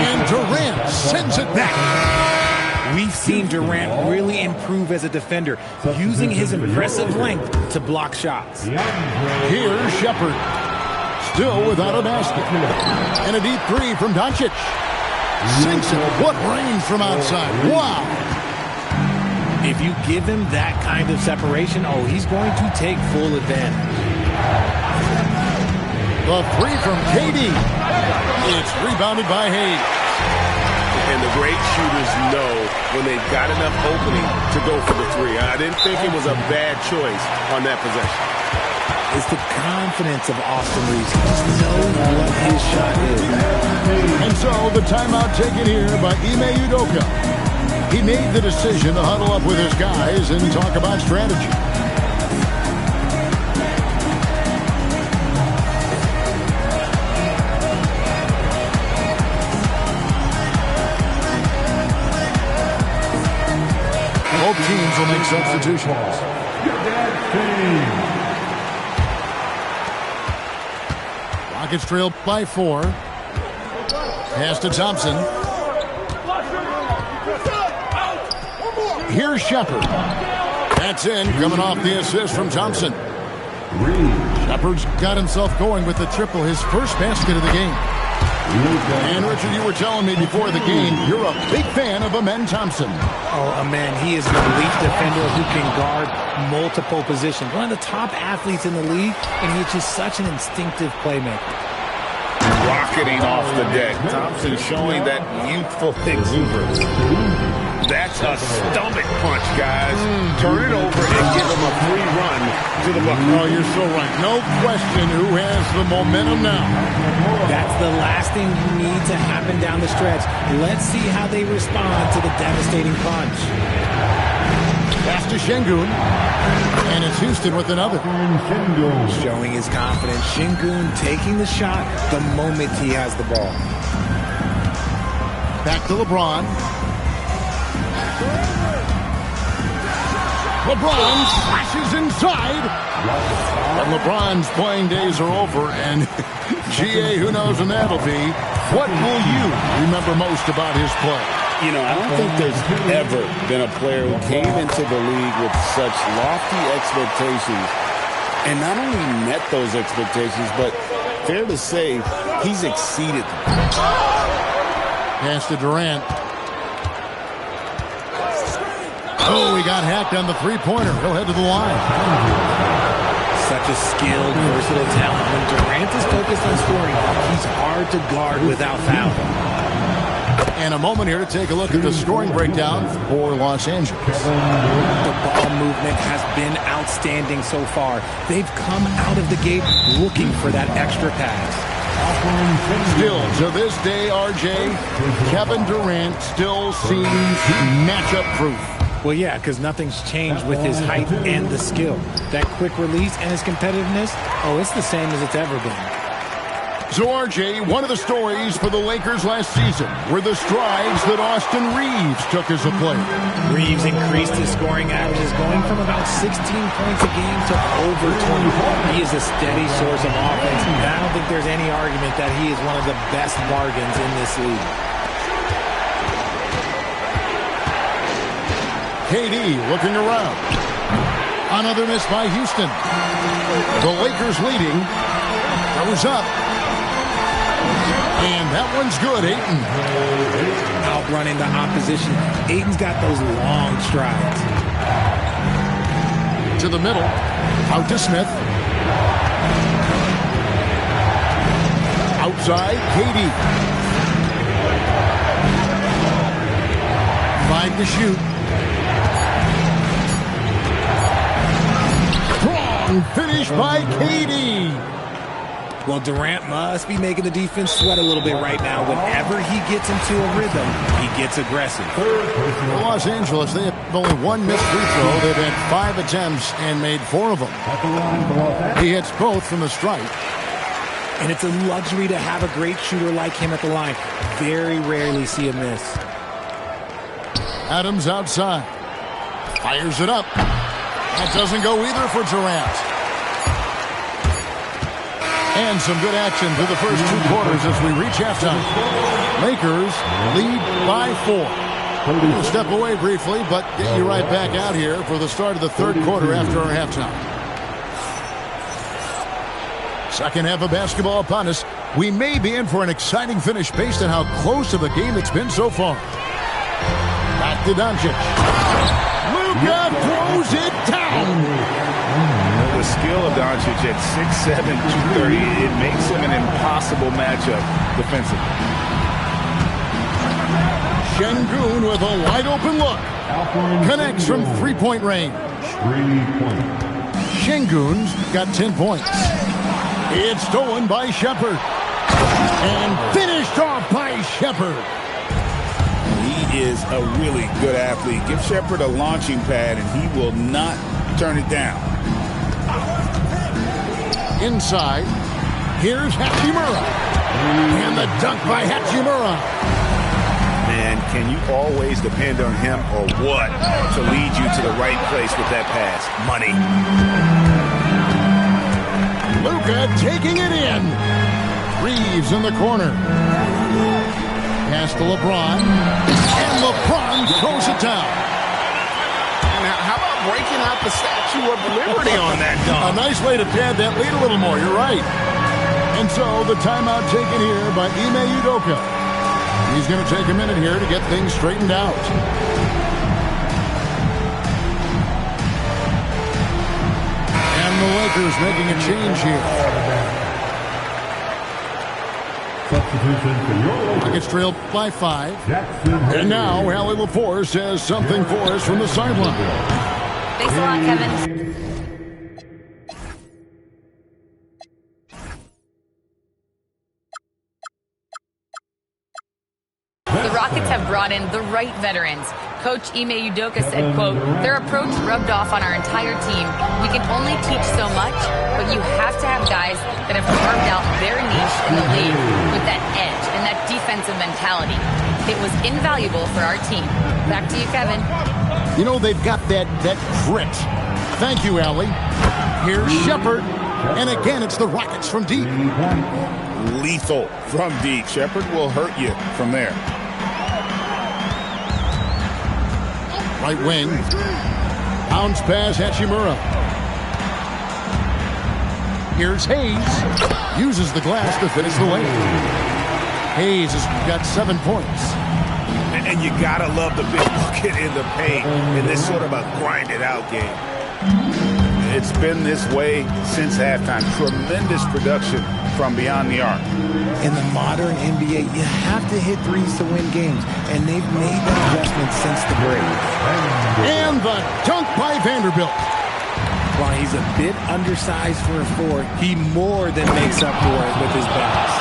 Speaker 1: And Durant sends it back.
Speaker 7: We've seen Durant really improve as a defender, using his impressive length to block shots.
Speaker 1: Here's Shepard. Still without a basket. And a deep three from Doncic. Sinks it. What range from outside. Wow.
Speaker 7: If you give him that kind of separation, he's going to take full advantage.
Speaker 1: The three from KD. It's rebounded by Hayes.
Speaker 6: And the great shooters know when they've got enough opening to go for the three. I didn't think it was a bad choice on that possession.
Speaker 7: It's the confidence of Austin Reeves. He knows what his shot is.
Speaker 1: And so the timeout taken here by Ime Udoka. He made the decision to huddle up with his guys and talk about strategy. Both teams will make substitutions. Rockets trail by 4. Pass to Thompson. Here's Shepard. That's in, coming off the assist from Thompson. Shepard's got himself going with the triple, his first basket of the game. And Richard, you were telling me before the game, you're a big fan of Amen Thompson.
Speaker 7: Amen, he is an elite defender who can guard multiple positions. One of the top athletes in the league, and he's just such an instinctive playmaker.
Speaker 6: Rocketing off the deck. Thompson showing that youthful exuberance. That's a stomach punch, guys. Turn it over and give him a free run to the bucket.
Speaker 1: Oh, you're so right. No question who has the momentum now.
Speaker 7: That's the last thing you need to happen down the stretch. Let's see how they respond to the devastating punch.
Speaker 1: Pass to Şengün. And it's Houston with another.
Speaker 7: Showing his confidence. Şengün taking the shot the moment he has the ball.
Speaker 1: Back to LeBron. LeBron slashes inside. And LeBron's playing days are over. And GA, who knows when that'll be. What will you remember most about his play?
Speaker 6: You know, I don't think there's ever been a player who came into the league with such lofty expectations and not only met those expectations, but fair to say, he's exceeded them.
Speaker 1: Pass to Durant. Oh, he got hacked on the three-pointer. He'll head to the line.
Speaker 7: Such a skilled, versatile talent. When Durant is focused on scoring, he's hard to guard without fouling.
Speaker 1: And a moment here to take a look at the scoring breakdown for Los Angeles.
Speaker 7: The ball movement has been outstanding so far. They've come out of the gate looking for that extra pass.
Speaker 1: Still, to this day, RJ, Kevin Durant still seems matchup-proof.
Speaker 7: Well, yeah, because nothing's changed with his height and the skill. That quick release and his competitiveness, it's the same as it's ever been.
Speaker 1: So, RJ, one of the stories for the Lakers last season were the strides that Austin Reeves took as a player.
Speaker 7: Reeves increased his scoring averages, going from about 16 points a game to over 20. He is a steady source of offense, and I don't think there's any argument that he is one of the best bargains in this league.
Speaker 1: KD looking around. Another miss by Houston. The Lakers leading. Goes up. And that one's good, Ayton.
Speaker 7: Outrunning the opposition. Ayton's got those long strides.
Speaker 1: To the middle. Out to Smith. Outside, KD. 5 to shoot. Strong finish by KD.
Speaker 7: Well, Durant must be making the defense sweat a little bit right now. Whenever he gets into a rhythm, he gets aggressive.
Speaker 1: For Los Angeles, they have only one missed free throw. They've had 5 attempts and made 4 of them. He hits both from the stripe.
Speaker 7: And it's a luxury to have a great shooter like him at the line. Very rarely see a miss.
Speaker 1: Adams outside. Fires it up. That doesn't go either for Durant. And some good action through the first 2 quarters as we reach halftime. Lakers lead by 4. We'll step away briefly, but get you right back out here for the start of the 3rd quarter after our halftime. Second half of basketball upon us. We may be in for an exciting finish based on how close of a game it's been so far. Back to Doncic. Luka throws it down.
Speaker 3: The skill of Doncic at 6'7", 230, it makes him an impossible matchup defensively.
Speaker 1: Şengün with a wide-open look. Connects from three-point range. Şengün's got 10 points. It's stolen by Shepherd. And finished off by Shepherd.
Speaker 6: He is a really good athlete. Give Shepherd a launching pad, and he will not turn it down.
Speaker 1: Inside, here's Hachimura. And the dunk by Hachimura.
Speaker 3: Man, can you always depend on him or what to lead you to the right place with that pass? Money.
Speaker 1: Luka taking it in. Reeves in the corner. Pass to LeBron. And LeBron throws it down.
Speaker 3: Now, how about breaking out the Statue of Liberty on that dunk?
Speaker 1: A nice way to pad that lead a little more. You're right. And so the timeout taken here by Ime Udoka. He's going to take a minute here to get things straightened out. And the Lakers making a change here.
Speaker 5: Substitution for your
Speaker 1: Rockets trail by 5. And now Allie LaForce has something for us from the sideline.
Speaker 4: Thanks a lot, Kevin. The Rockets have brought in the right veterans. Coach Ime Udoka said, quote, their approach rubbed off on our entire team. We can only teach so much, but you have to have guys that have carved out their niche in the league with that edge and that defensive mentality. It was invaluable for our team. Back to you, Kevin.
Speaker 1: You know, they've got that grit. Thank you, Allie. Here's Shepherd. And again, it's the Rockets from deep.
Speaker 6: Lethal from deep. Shepherd will hurt you from there.
Speaker 1: Right wing. Bounce pass, Hachimura. Here's Hayes. Uses the glass to finish the lane. Hayes has got 7 points.
Speaker 3: And you gotta love the big bucket in the paint in this sort of a grinded-out game. It's been this way since halftime. Tremendous production from beyond the arc.
Speaker 7: In the modern NBA, you have to hit threes to win games, and they've made that adjustment since the break.
Speaker 1: And the dunk by Vanderbilt.
Speaker 7: While he's a bit undersized for a 4, he more than makes up for it with his bounce.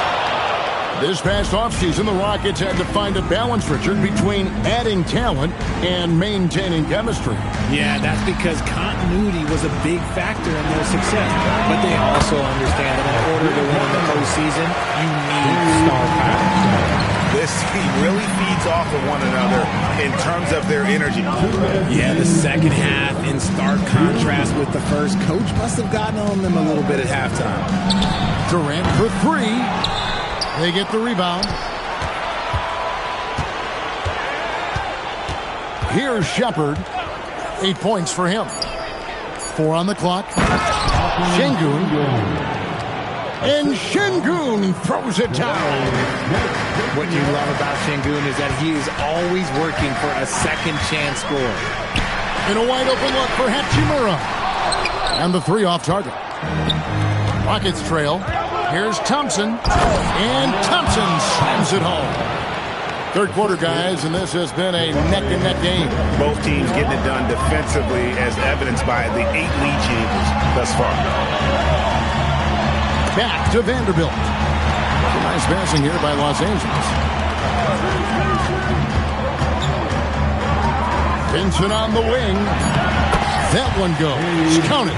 Speaker 1: This past offseason, the Rockets had to find a balance, Richard, between adding talent and maintaining chemistry.
Speaker 7: Yeah, that's because continuity was a big factor in their success. But they also understand that in order to win in the postseason, you need star power.
Speaker 3: This team really feeds off of one another in terms of their energy.
Speaker 7: Yeah, the second half in stark contrast with the first. Coach must have gotten on them a little bit at halftime.
Speaker 1: Durant for 3. They get the rebound. Here's Shepherd. 8 points for him. 4 on the clock. Şengün. And Şengün throws it down.
Speaker 7: What you love about Şengün is that he is always working for a second chance score.
Speaker 1: In a wide open look for Hachimura. And the 3 off target. Rockets trail. Here's Thompson. And Thompson slams it home. Third quarter, guys, and this has been a neck-and-neck game.
Speaker 6: Both teams getting it done defensively, as evidenced by the 8 lead changes thus far.
Speaker 1: Back to Vanderbilt. Nice passing here by Los Angeles. Vincent on the wing. That one goes. Count it.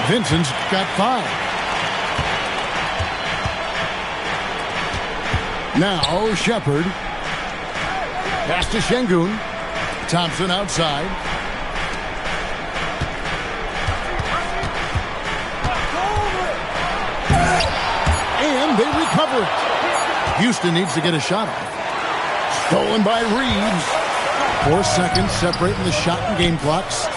Speaker 1: Vincent's got 5. Now Shepard. Pass to Şengün. Thompson outside. And they recover it. Houston needs to get a shot off. Stolen by Reeves. 4 seconds separating the shot and game clocks.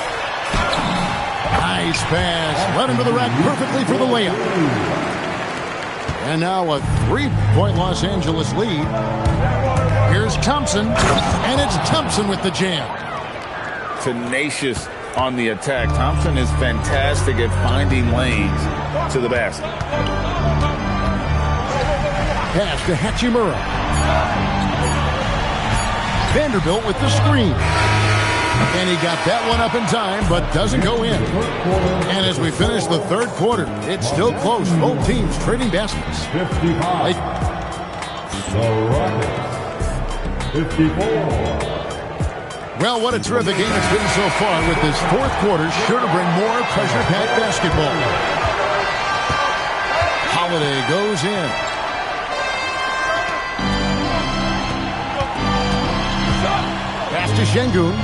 Speaker 1: Nice pass. Right into the rack perfectly for the layup. And now a 3-point Los Angeles lead. Here's Thompson. And it's Thompson with the jam.
Speaker 3: Tenacious on the attack. Thompson is fantastic at finding lanes to the basket.
Speaker 1: Pass to Hachimura. Vanderbilt with the screen. And he got that one up in time, but doesn't go in. And as we finish the third quarter, it's still close. Both teams trading baskets.
Speaker 5: 55. The Rockets. 54.
Speaker 1: Well, what a terrific game it's been so far, with this fourth quarter sure to bring more pressure-packed basketball. Holiday goes in. Pass to Şengün.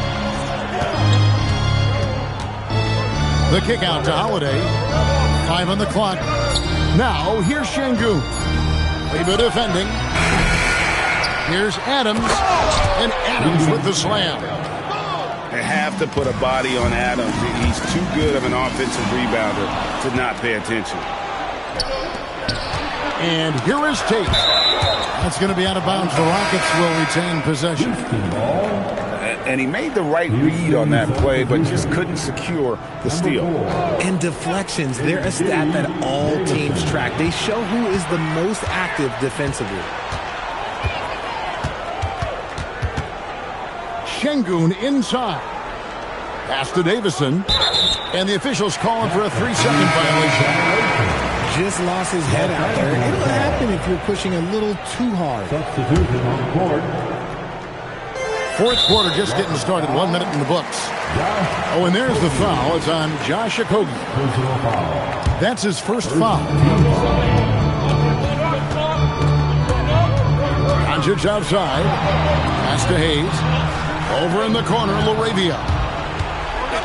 Speaker 1: The kick out to Holiday. 5 on the clock. Now, here's Şengün. Leba defending. Here's Adams. And Adams with the slam.
Speaker 6: They have to put a body on Adams. He's too good of an offensive rebounder to not pay attention.
Speaker 1: And here is Tate. That's going to be out of bounds. The Rockets will retain possession.
Speaker 3: And he made the right read on that play, but just couldn't secure the steal.
Speaker 7: And deflections, they're a stat that all teams track. They show who is the most active defensively.
Speaker 1: Şengün inside. Pass to Davison. And the officials calling for a 3-second violation.
Speaker 7: Just lost his head out there. It'll happen if you're pushing a little too hard.
Speaker 5: Substitution on the court.
Speaker 1: Fourth quarter just getting started. 1 minute in the books. Oh, and there's the foul. It's on Josh Okogie. That's his first foul. Doncic outside. Pass to Hayes. Over in the corner, LaRavia.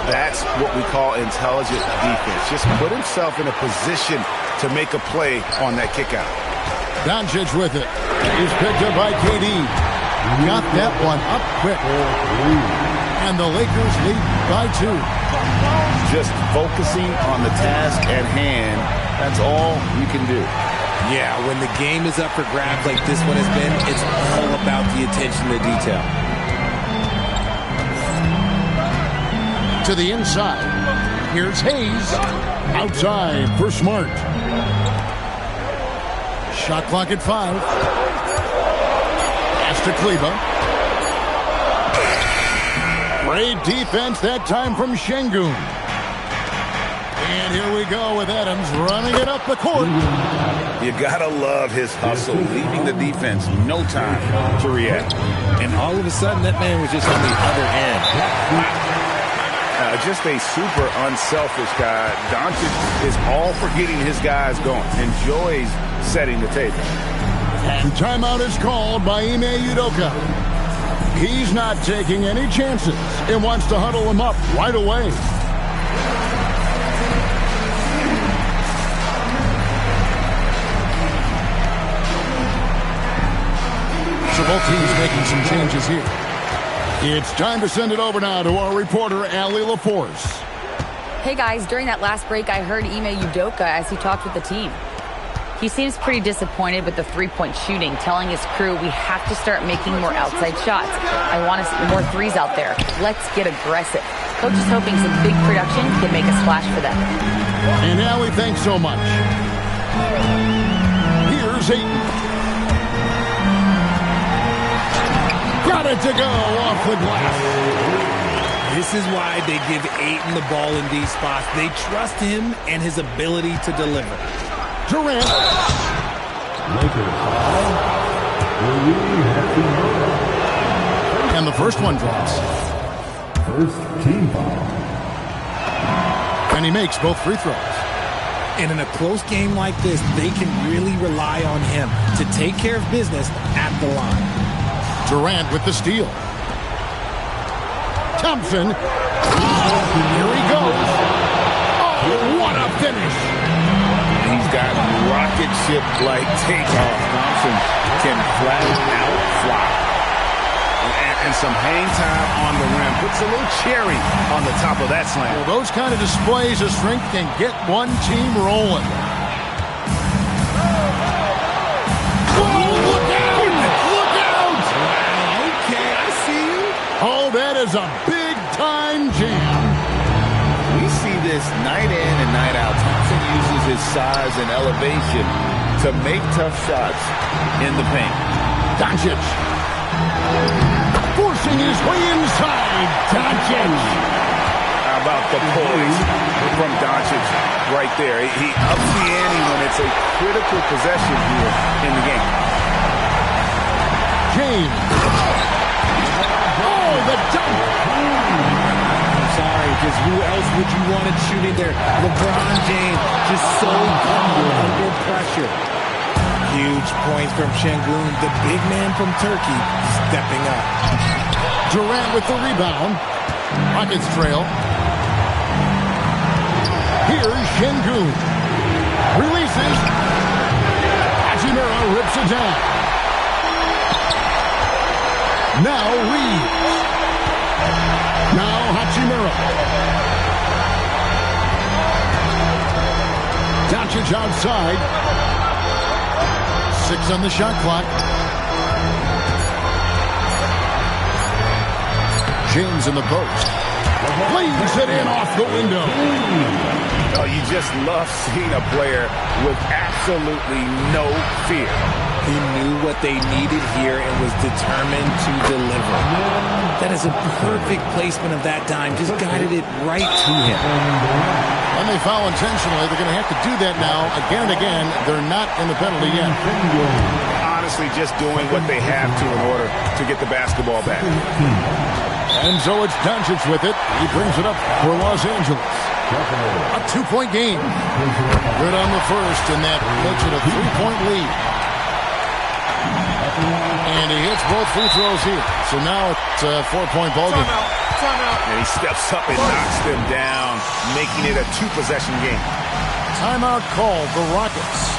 Speaker 6: That's what we call intelligent defense. Just put himself in a position to make a play on that kick out.
Speaker 1: Doncic with it. He's picked up by KD. Got that one up quick. And the Lakers lead by 2.
Speaker 3: Just focusing on the task at hand, that's all you can do.
Speaker 7: Yeah, when the game is up for grabs like this one has been, it's all about the attention to detail.
Speaker 1: To the inside. Here's Hayes. Outside for Smart. Shot clock at 5. Pass to Kleber. Great defense that time from Şengün. And here we go with Adams running it up the court.
Speaker 3: You gotta love his hustle, leaving the defense no time to react.
Speaker 7: And all of a sudden, that man was just on the other end.
Speaker 3: Just a super unselfish guy. Doncic is all for getting his guys going. Enjoys setting the table.
Speaker 1: And timeout is called by Ime Udoka. He's not taking any chances and wants to huddle him up right away. So both teams making some changes here. It's time to send it over now to our reporter, Allie LaForce.
Speaker 4: Hey guys, during that last break, I heard Ime Udoka as he talked with the team. He seems pretty disappointed with the three-point shooting, telling his crew we have to start making more outside shots. I want to see more threes out there. Let's get aggressive. Coach is hoping some big production can make a splash for them.
Speaker 1: And Allie, thanks so much. Here's Ayton. Got it to go off the glass.
Speaker 7: This is why they give Ayton the ball in these spots. They trust him and his ability to deliver.
Speaker 1: Durant.
Speaker 5: Lakers foul. Rui Hachimura.
Speaker 1: And the first one drops.
Speaker 5: First team foul.
Speaker 1: And he makes both free throws.
Speaker 7: And in a close game like this, they can really rely on him to take care of business at the line.
Speaker 1: Durant with the steal. Thompson. Here he goes. Oh, what a finish.
Speaker 6: He's got rocket ship-like takeoff. Thompson can flat out fly. And some hang time on the rim. Puts a little cherry on the top of that slam.
Speaker 1: Well, those kind of displays of strength can get one team rolling. Whoa, look out! Look out!
Speaker 7: Okay, I see you.
Speaker 1: Oh, that is a big-time jam.
Speaker 6: We see this night in and night out. Thompson uses his size and elevation to make tough shots in the paint.
Speaker 1: Doncic. Forcing his way inside. Doncic.
Speaker 6: How about the poise from Doncic right there? He ups the ante when it's a critical possession here in the game.
Speaker 1: James. Oh, the dunk.
Speaker 7: I'm sorry, because who else would you want it shooting there? LeBron James, just so calm under pressure. Huge points from Şengün, the big man from Turkey, stepping up.
Speaker 1: Durant with the rebound. Rockets trail. Here's Şengün. Releases. Hachimura rips it down. Now Reeves. Now Hachimura. Doncic outside. 6 on the shot clock. James in the post. Leaves it in off the window.
Speaker 6: Oh, you just love seeing a player with absolutely no fear.
Speaker 7: He knew what they needed here and was determined to deliver. That is a perfect placement of that dime. Just guided it right to him.
Speaker 1: When they foul intentionally, they're going to have to do that now again and again. They're not in the penalty yet.
Speaker 3: Honestly, just doing what they have to in order to get the basketball back.
Speaker 1: And so it's Doncic with it. He brings it up for Los Angeles. A 2-point game. Good on the first, and that makes it a 3-point lead. And he hits both free throws here. So now it's a 4-point ball game.
Speaker 3: And he steps up and knocks them down, making it a 2-possession game.
Speaker 1: Timeout called the Rockets.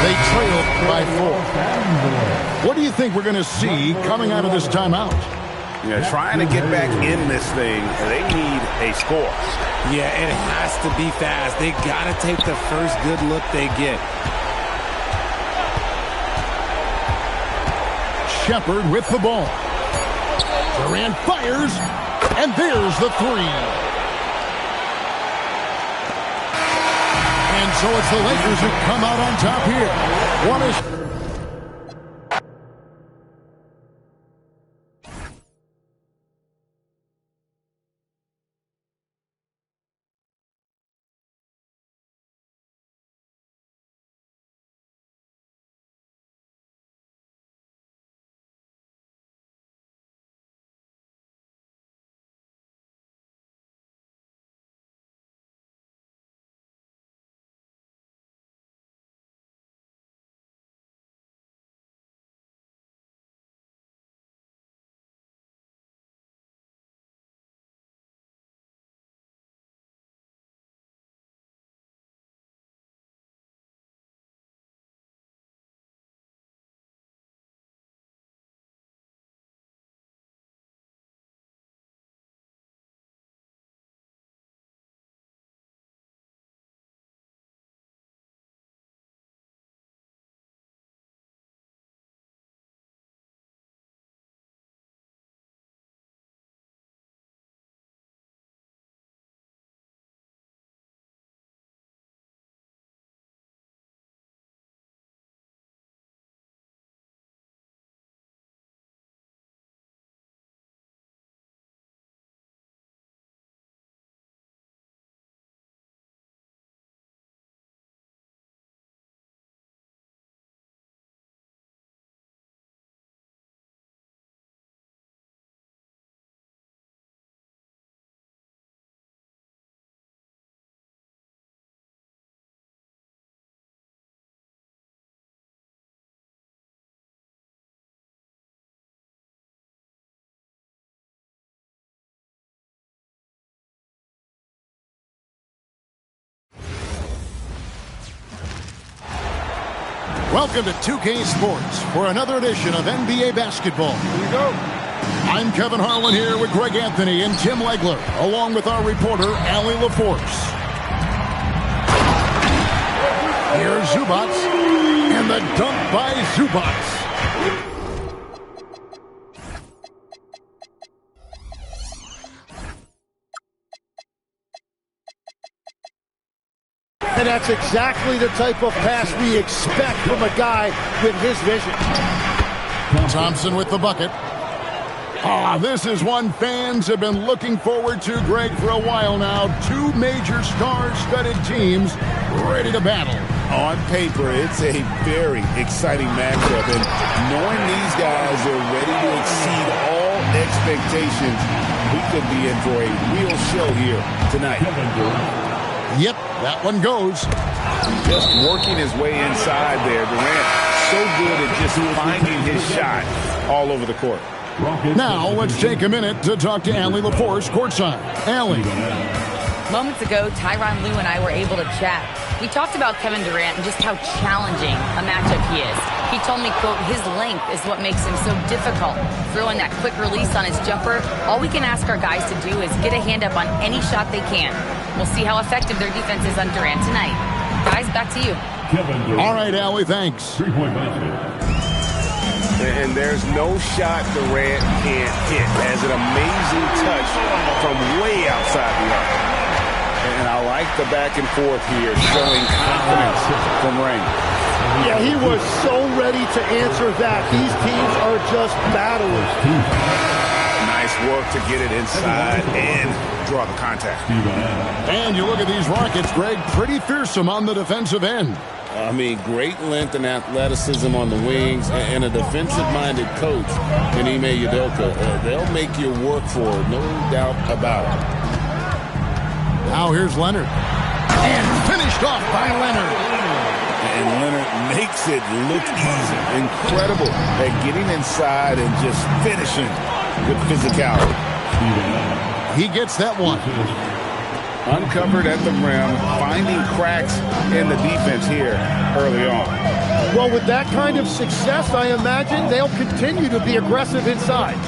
Speaker 1: They trailed by 4. What do you think we're going to see coming out of this timeout?
Speaker 3: Yeah, trying to get back in this thing, they need a score.
Speaker 7: Yeah, it has to be fast. They got to take the first good look they get.
Speaker 1: Shepard with the ball. Durant fires, and there's the 3. And so it's the Lakers who come out on top here. One is Welcome to 2K Sports for another edition of NBA basketball. Here we go. I'm Kevin Harlan here with Greg Anthony and Tim Legler, along with our reporter, Allie LaForce. Here's Zubac, and the dunk by Zubac.
Speaker 8: And that's exactly the type of pass we expect from a guy with his vision.
Speaker 1: Thompson with the bucket. This is one fans have been looking forward to, Greg, for a while now. Two major star-studded teams ready to battle.
Speaker 6: On paper, it's a very exciting matchup. And knowing these guys are ready to exceed all expectations, we could be in for a real show here tonight.
Speaker 1: Yep, that one goes.
Speaker 3: Just working his way inside there. Durant so good at just finding his shot all over the court.
Speaker 1: Now let's take a minute to talk to Allie LaForce courtside. Allie.
Speaker 4: Moments ago, Tyronn Lue and I were able to chat. We talked about Kevin Durant and just how challenging a matchup he is. He told me, quote, his length is what makes him so difficult. Throwing that quick release on his jumper, all we can ask our guys to do is get a hand up on any shot they can. We'll see how effective their defense is on Durant tonight. Guys, back to you.
Speaker 1: All right, Allie, thanks.
Speaker 3: And there's no shot Durant can't hit. Has an amazing touch from way outside the arc. And I like the back and forth here, showing confidence from Rain.
Speaker 8: Yeah, he was so ready to answer that. These teams are just battlers.
Speaker 3: Nice work to get it inside and draw the contact.
Speaker 1: And you look at these Rockets, Greg, pretty fearsome on the defensive end.
Speaker 6: I mean, great length and athleticism on the wings, and a defensive-minded coach in Ime Udoka. They'll make you work for it, no doubt about it.
Speaker 1: Now here's Leonard. And finished off by Leonard.
Speaker 6: And Leonard makes it look easy. Incredible at getting inside and just finishing with physicality.
Speaker 1: He gets that one.
Speaker 3: Uncovered at the rim, finding cracks in the defense here early on.
Speaker 8: Well, with that kind of success, I imagine they'll continue to be aggressive inside.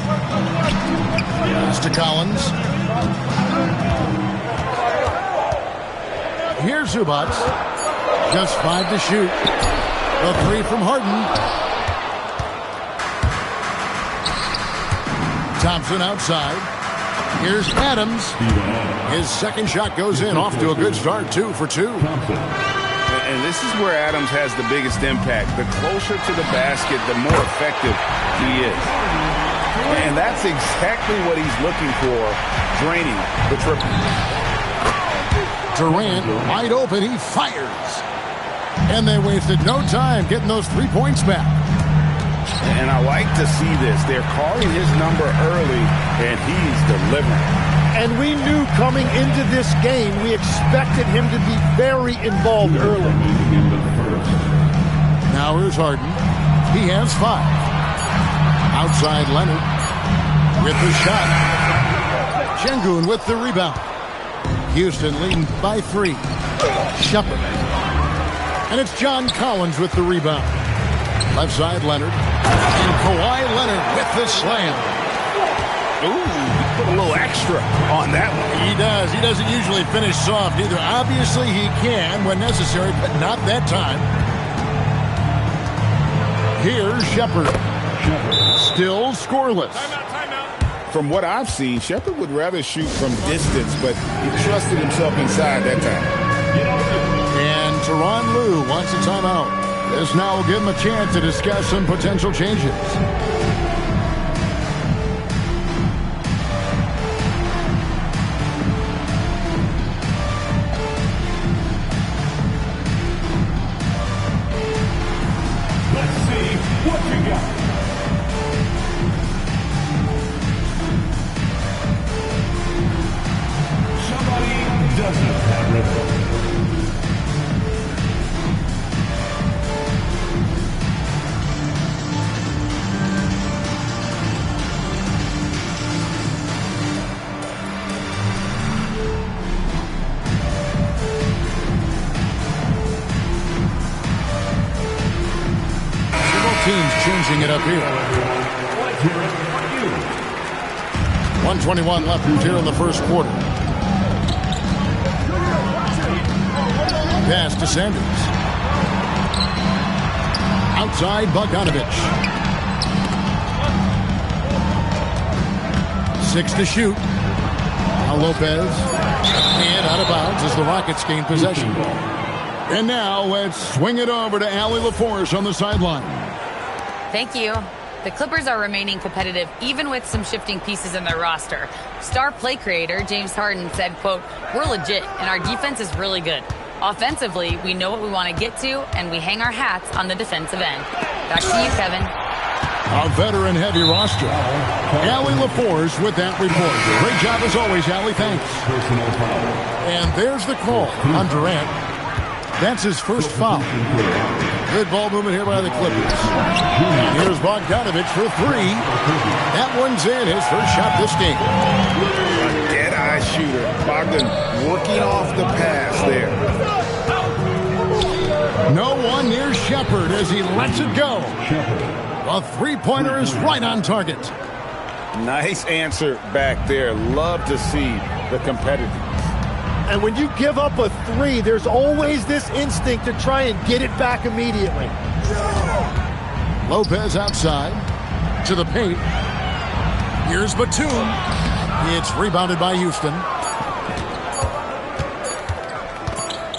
Speaker 1: Pass to Collins. Here's Zubac. Just 5 to shoot. The 3 from Harden. Thompson outside. Here's Adams. His second shot goes in. Off to a good start. 2 for 2.
Speaker 3: And this is where Adams has the biggest impact. The closer to the basket, the more effective he is. And that's exactly what he's looking for, draining the triple.
Speaker 1: Durant, wide open, he fires. And they wasted no time getting those 3 points back.
Speaker 3: And I like to see this. They're calling his number early, and he's delivering.
Speaker 8: And we knew coming into this game, we expected him to be very involved early.
Speaker 1: Now here's Harden. He has 5. Outside Leonard with the shot. Şengün with the rebound. Houston leading by 3. Shepherd. And it's John Collins with the rebound. Left side Leonard. And Kawhi Leonard with the slam.
Speaker 3: Ooh, put a little extra on that one.
Speaker 1: He does. He doesn't usually finish soft either. Obviously he can when necessary, but not that time. Here's Shepherd. Still scoreless.
Speaker 6: From what I've seen, Shepherd would rather shoot from distance, but he trusted himself inside that time.
Speaker 1: And Tyronn Lue wants a timeout. This now will give him a chance to discuss some potential changes.
Speaker 5: Let's see what you got. Somebody doesn't have rhythm.
Speaker 1: switching it up here. 1:21 left here in the first quarter. Pass to Sanders. Outside Bogdanovich. 6 to shoot. Now Lopez. And out of bounds as the Rockets gain possession. And now let's swing it over to Allie LaForce on the sideline.
Speaker 4: Thank you. The Clippers are remaining competitive even with some shifting pieces in their roster. Star play creator James Harden said, quote, "We're legit and our defense is really good. Offensively, we know what we want to get to and we hang our hats on the defensive end." Back to you, Kevin.
Speaker 1: A veteran-heavy roster. Allie LaForce with that report. Great job as always, Allie. Thanks. And there's the call on Durant. That's his first foul. Good ball movement here by the Clippers. And here's Bogdanovich for three. That one's in, his first shot this game.
Speaker 3: A dead-eye shooter. Bogdan working off the pass there.
Speaker 1: No one near Shepherd as he lets it go. A three-pointer is right on target.
Speaker 3: Nice answer back there. Love to see the competitiveness.
Speaker 8: And when you give up a three, there's always this instinct to try and get it back immediately.
Speaker 1: Lopez outside to the paint. Here's Batum. It's rebounded by Houston.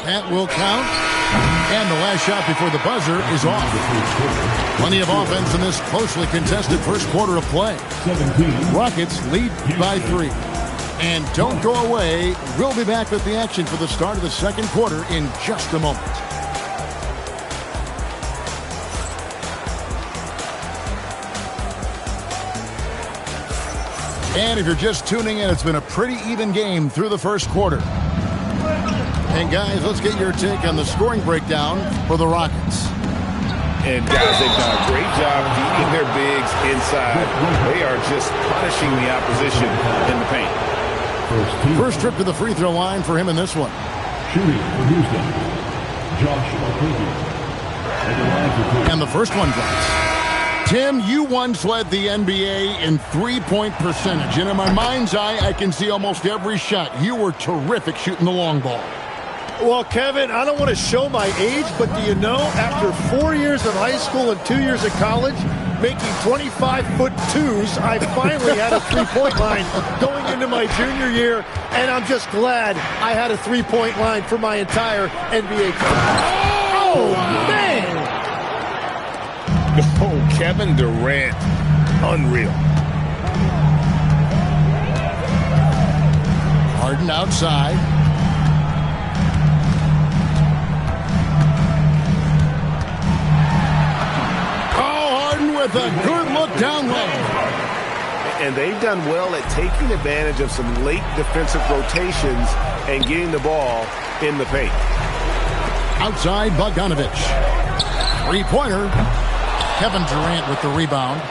Speaker 1: That will count. And the last shot before the buzzer is off. Plenty of offense in this closely contested first quarter of play. Rockets lead by 3. And don't go away. We'll be back with the action for the start of the second quarter in just a moment. And if you're just tuning in, it's been a pretty even game through the first quarter. And guys, let's get your take on the scoring breakdown for the Rockets.
Speaker 3: And guys, they've done a great job feeding their bigs inside. They are just punishing the opposition in the paint.
Speaker 1: First trip to the free throw line for him in this one.
Speaker 5: Shooting for Houston, Josh Okogie.
Speaker 1: And the first one drops. Tim, you once led the NBA in three-point percentage. And in my mind's eye, I can see almost every shot. You were terrific shooting the long ball.
Speaker 8: Well, Kevin, I don't want to show my age, but do you know, after 4 years of high school and 2 years of college, making 25-foot-2s, I finally had a three-point line going into my junior year, and I'm just glad I had a three-point line for my entire NBA career. Oh, man!
Speaker 3: Oh, Kevin Durant. Unreal.
Speaker 1: Harden outside. With a good look down low.
Speaker 3: And they've done well at taking advantage of some late defensive rotations and getting the ball in the paint.
Speaker 1: Outside Bogdanovich. Three-pointer. Kevin Durant with the rebound.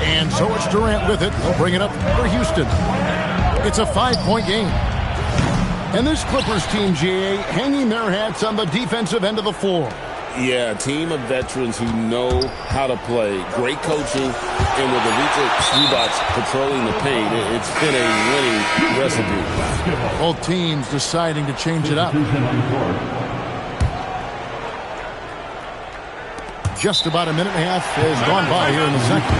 Speaker 1: And so it's Durant with it. He'll bring it up for Houston. It's a 5-point game. And this Clippers team, GA, hanging their hats on the defensive end of the floor.
Speaker 6: Yeah, a team of veterans who know how to play. Great coaching, and with Elite Zubac patrolling the paint, it's been a winning recipe.
Speaker 1: Both teams deciding to change it up. Just about a minute and a half has gone by here in the second.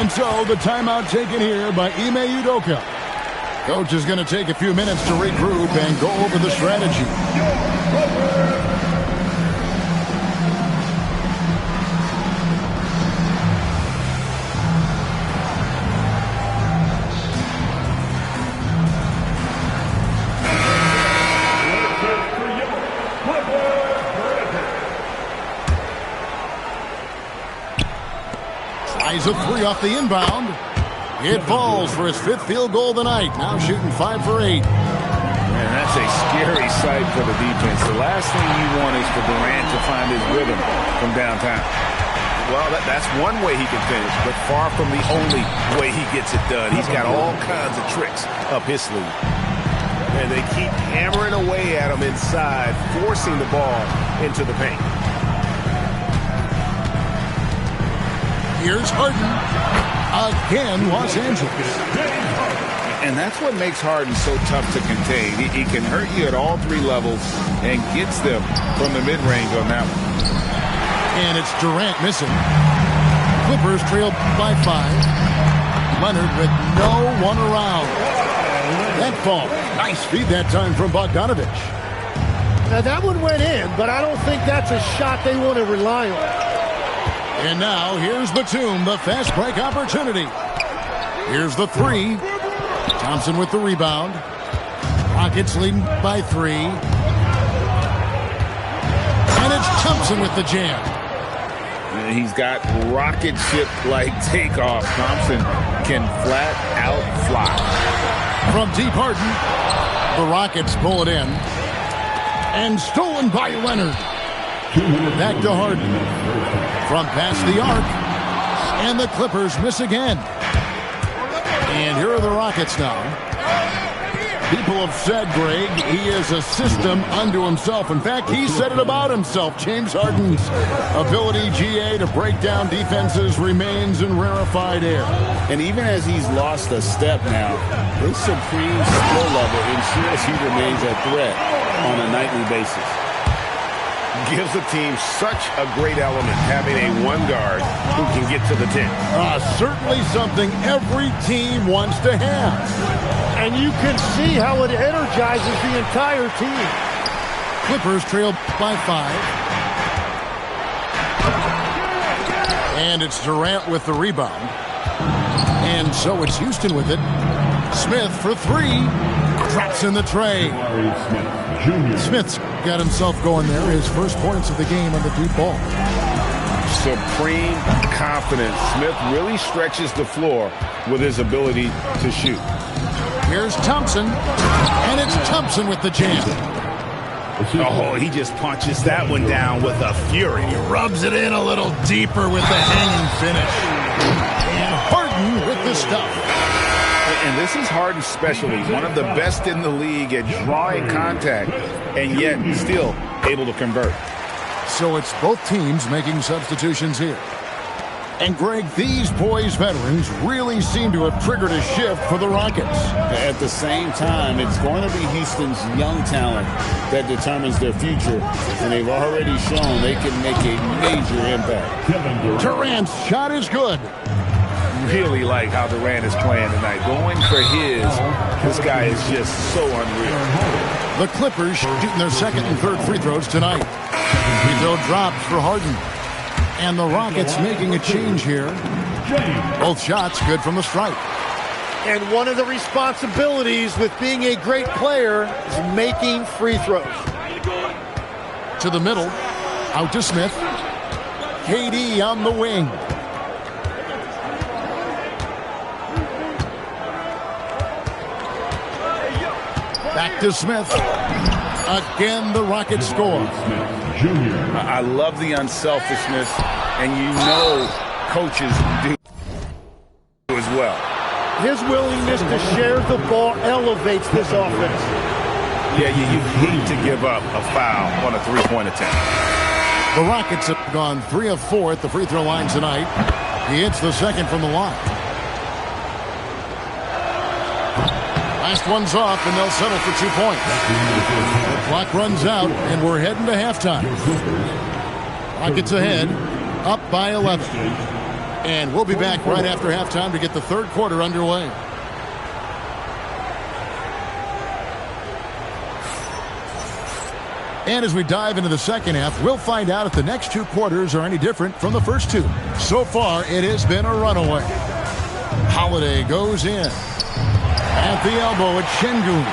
Speaker 1: And so the timeout taken here by Ime Udoka. Coach is going to take a few minutes to regroup and go over the strategy. A three off the inbound. It falls for his 5th field goal of the night. Now shooting 5 for 8.
Speaker 3: Man, that's a scary sight for the defense. The last thing you want is for Durant to find his rhythm from downtown. Well, that's one way he can finish, but far from the only way he gets it done. He's got all kinds of tricks up his sleeve. And they keep hammering away at him inside, forcing the ball into the paint.
Speaker 1: Here's Harden. Again, Los Angeles.
Speaker 3: And that's what makes Harden so tough to contain. He can hurt you at all three levels and gets them from the mid-range on that one.
Speaker 1: And it's Durant missing. Clippers trailed by 5. Leonard with no one around. That ball. Nice feed that time from Bogdanovic.
Speaker 8: Now that one went in, but I don't think that's a shot they want to rely on.
Speaker 1: And now here's Batum, the fast break opportunity. Here's the 3. Thompson with the rebound. Rockets leading by 3. And it's Thompson with the jam.
Speaker 3: He's got rocket ship-like takeoff. Thompson can flat out fly.
Speaker 1: From deep Harden, the Rockets pull it in. And stolen by Leonard. Back to Harden. From past the arc. And the Clippers miss again. And here are the Rockets now. People have said, Greg, he is a system unto himself. In fact, he said it about himself. James Harden's ability, GA, to break down defenses remains in rarefied air.
Speaker 6: And even as he's lost a step now, his supreme skill level ensures he remains a threat on a nightly basis.
Speaker 3: Gives the team such a great element having a one guard who can get to the 10.
Speaker 1: Certainly something every team wants to have.
Speaker 8: And you can see how it energizes the entire team.
Speaker 1: Clippers trail by 5. And it's Durant with the rebound. And so it's Houston with it. Smith for 3. Drops in the tray. Smith's got himself going there. His first points of the game on the deep ball.
Speaker 3: Supreme confidence. Smith really stretches the floor with his ability to shoot.
Speaker 1: Here's Thompson. And it's Thompson with the jam.
Speaker 3: Oh, he just punches that one down with a fury.
Speaker 1: He rubs it in a little deeper with the hanging finish. And Harden with the stuff.
Speaker 3: And this is Harden's specialty. One of the best in the league at drawing contact, and yet still able to convert.
Speaker 1: So it's both teams making substitutions here. And Greg, these poised veterans really seem to have triggered a shift for the Rockets.
Speaker 6: At the same time, it's going to be Houston's young talent that determines their future, and they've already shown they can make a major impact.
Speaker 1: Durant's shot is good.
Speaker 3: Really like how Durant is playing tonight. Going for his, this guy is just so unreal.
Speaker 1: The Clippers shooting their second and third free throws tonight. Free throw drops for Harden. And the Rockets making a change here. Both shots good from the stripe.
Speaker 8: And one of the responsibilities with being a great player is making free throws.
Speaker 1: To the middle. Out to Smith. KD on the wing. Back to Smith. Again, the Rockets score.
Speaker 3: I love the unselfishness, and you know coaches do as well.
Speaker 8: His willingness to share the ball elevates this offense.
Speaker 3: Yeah, you hate to give up a foul on a three-point attempt.
Speaker 1: The Rockets have gone 3 of 4 at the free throw line tonight. He hits the second from the line. Last one's off, and they'll settle for 2 points. The clock runs out, and we're heading to halftime. Rockets ahead, up by 11. And we'll be back right after halftime to get the third quarter underway. And as we dive into the second half, we'll find out if the next 2 quarters are any different from the first 2. So far, it has been a runaway. Holiday goes in. At the elbow at Şengün.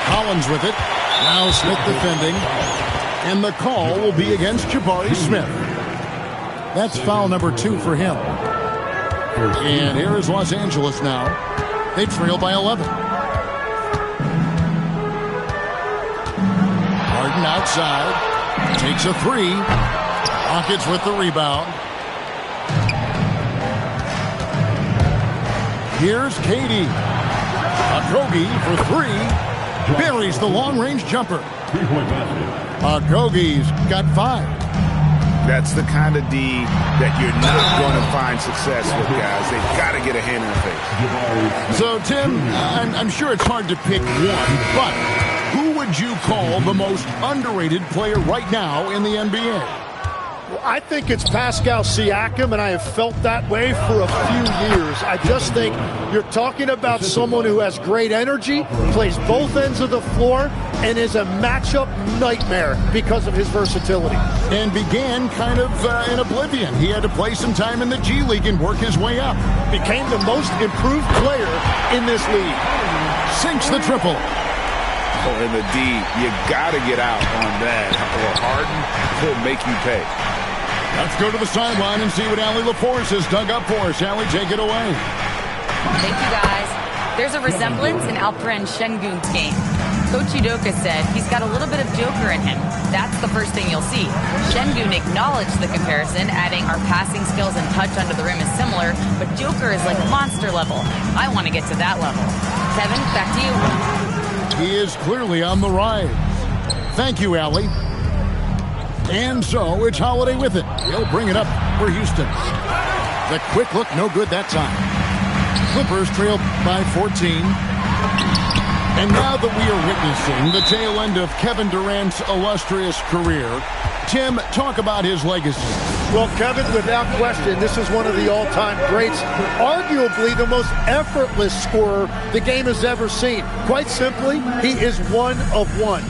Speaker 1: Collins with it. Now Smith defending. And the call will be against Jabari Smith. That's foul number 2 for him. And here is Los Angeles now. They trail by 11. Harden outside. Takes a 3. Rockets with the rebound. Here's KD. Okogie for 3. Buries the long-range jumper. Okogie's got 5.
Speaker 3: That's the kind of D that you're not going to find success with, guys. They've got to get a hand in the face.
Speaker 1: So, Tim, I'm sure it's hard to pick one, but who would you call the most underrated player right now in the NBA?
Speaker 8: Well, I think it's Pascal Siakam, and I have felt that way for a few years. I just think you're talking about someone who has great energy, plays both ends of the floor, and is a matchup nightmare because of his versatility.
Speaker 1: And began kind of in oblivion. He had to play some time in the G League and work his way up.
Speaker 8: Became the most improved player in this league.
Speaker 1: Sinks the triple.
Speaker 3: Oh, in the D, you got to get out on that, or Harden will make you pay.
Speaker 1: Let's go to the sideline and see what Allie LaForce has dug up for us. Allie, take it away.
Speaker 4: Thank you, guys. There's a resemblance in Alperen Şengün's game. Coach Udoka said he's got a little bit of Joker in him. That's the first thing you'll see. Şengün acknowledged the comparison, adding our passing skills and touch under the rim is similar, but Joker is like monster level. I want to get to that level. Kevin, back to you.
Speaker 1: He is clearly on the rise. Thank you, Allie. And so it's Holiday with it. He'll bring it up for Houston. The quick look, no good that time. Clippers trailed by 14. And now that we are witnessing the tail end of Kevin Durant's illustrious career, Tim, talk about his legacy.
Speaker 8: Well, Kevin, without question, this is one of the all-time greats. Arguably the most effortless scorer the game has ever seen. Quite simply, he is one of one.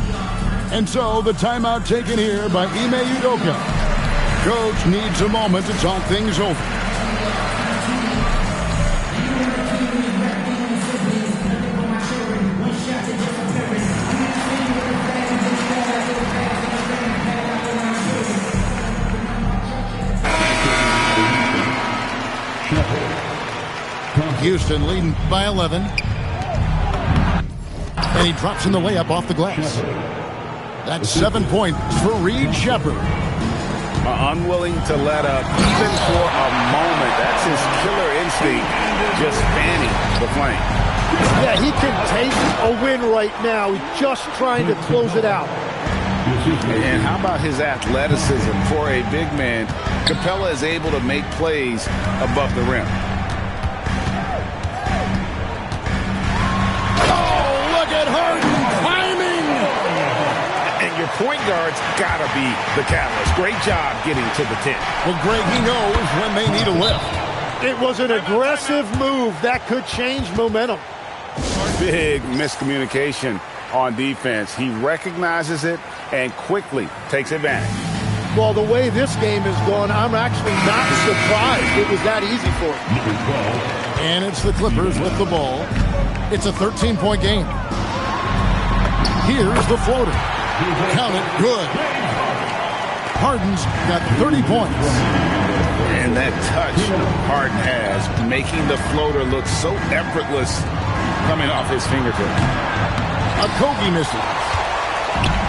Speaker 1: And so the timeout taken here by Ime Udoka. Coach needs a moment to talk things over. Houston leading by 11. And he drops in the layup off the glass. That's 7 points for Reed Sheppard.
Speaker 3: Unwilling to let up even for a moment. That's his killer instinct, just fanning the flame.
Speaker 8: Yeah, he can take a win right now. He's just trying to close it out.
Speaker 3: And how about his athleticism for a big man? Capella is able to make plays above the rim.
Speaker 1: Oh, look at Harden climbing!
Speaker 3: And your point guard's got to be the catalyst. Great job getting to the 10.
Speaker 1: Well, Greg, he knows when they need a lift.
Speaker 8: It was an aggressive move that could change momentum.
Speaker 3: Big miscommunication on defense. He recognizes it and quickly takes advantage.
Speaker 8: Well, the way this game has gone, I'm actually not surprised it was that easy for him.
Speaker 1: And it's the Clippers with the ball. It's a 13-point game. Here's the floater. Count it, good. Harden's got 30 points.
Speaker 3: And that touch Harden has, making the floater look so effortless coming off his fingertips.
Speaker 1: A Kogi misses.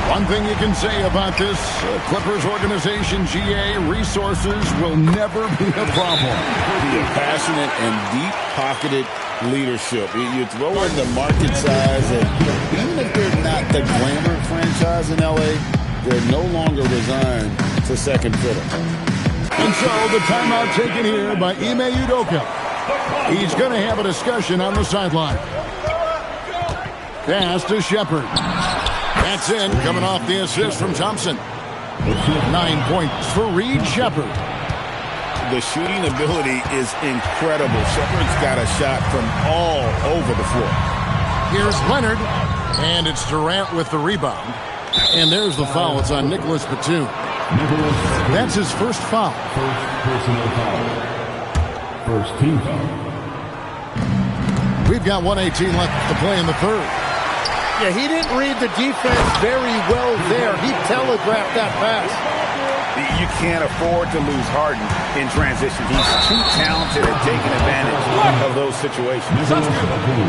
Speaker 1: One thing you can say about this Clippers organization, GA, resources will never be a problem.
Speaker 6: The passionate and deep-pocketed leadership. You throw in the market size, and even if they're not the glamour franchise in LA, they're no longer resigned to second fiddle.
Speaker 1: And so the timeout taken here by Ime Udoka. He's going to have a discussion on the sideline. Pass to Sheppard. That's in, coming off the assist from Thompson. 9 points for Reed Sheppard.
Speaker 6: The shooting ability is incredible. Sheppard's got a shot from all over the floor.
Speaker 1: Here's Leonard, and it's Durant with the rebound. And there's the foul. It's on Nicholas Batum. That's his first foul.
Speaker 5: First personal foul. First team foul.
Speaker 1: We've got 1:18 left to play in the third.
Speaker 8: Yeah, he didn't read the defense very well there. He telegraphed that pass.
Speaker 3: You can't afford to lose Harden in transition. He's too talented at taking advantage of those situations.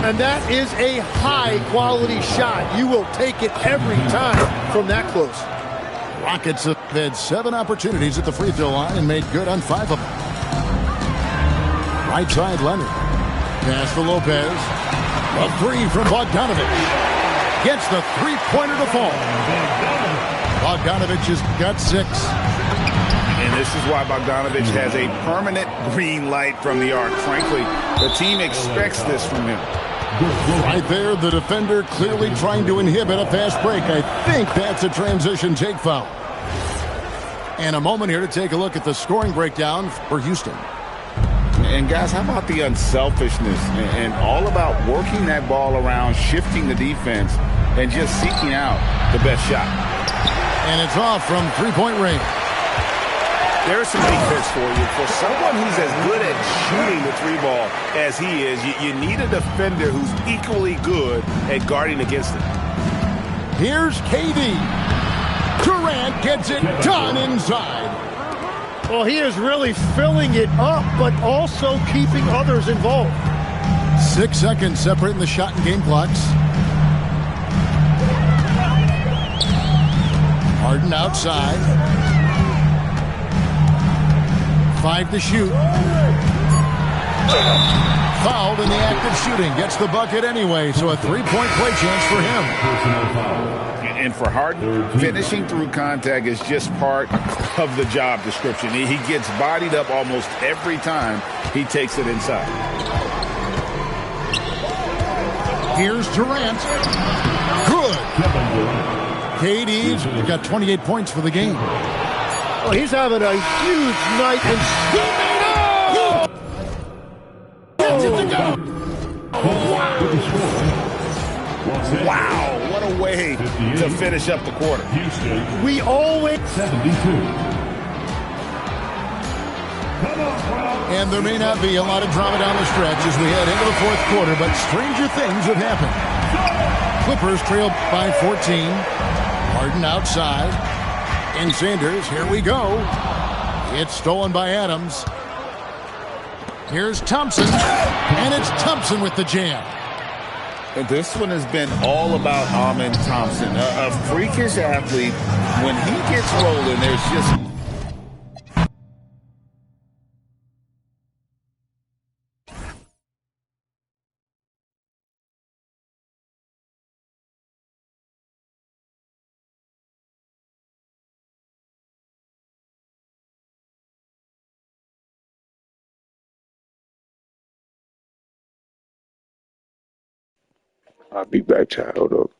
Speaker 8: And that is a high-quality shot. You will take it every time from that close.
Speaker 1: Rockets have had 7 opportunities at the free throw line and made good on 5 of them. Right side, Leonard. Pass to Lopez. A 3 from Bogdanovich. Gets the three-pointer to fall. Bogdanovich has got 6.
Speaker 3: And this is why Bogdanovich has a permanent green light from the arc. Frankly, the team expects this from him.
Speaker 1: Right there, the defender clearly trying to inhibit a fast break. I think that's a transition take foul. And a moment here to take a look at the scoring breakdown for Houston.
Speaker 3: And guys, how about the unselfishness and all about working that ball around, shifting the defense, and just seeking out the best shot.
Speaker 1: And it's off from three-point range.
Speaker 3: There's some defense for you. For someone who's as good at shooting the three ball as he is, you need a defender who's equally good at guarding against it.
Speaker 1: Here's KD. Durant gets it done inside.
Speaker 8: Well, he is really filling it up, but also keeping others involved.
Speaker 1: 6 seconds separating the shot and game clocks. Harden outside. 5 to shoot. Fouled in the act of shooting. Gets the bucket anyway, so a three-point play chance for him.
Speaker 3: And for Harden, finishing through contact is just part of the job description. He gets bodied up almost every time he takes it inside.
Speaker 1: Here's Durant. Good. KD's got 28 points for the game.
Speaker 8: Well, he's having a huge night, and he made it! Gets it to go!
Speaker 3: Wow, what a way to finish up the quarter.
Speaker 8: We always...
Speaker 5: 72.
Speaker 1: And there may not be a lot of drama down the stretch as we head into the fourth quarter, but stranger things have happened. Clippers trail by 14. Harden outside. And Sanders, here we go. It's stolen by Adams. Here's Thompson. And it's Thompson with the jam.
Speaker 3: This one has been all about Amen Thompson, a freakish athlete. When he gets rolling, there's just
Speaker 9: I'll be back, child.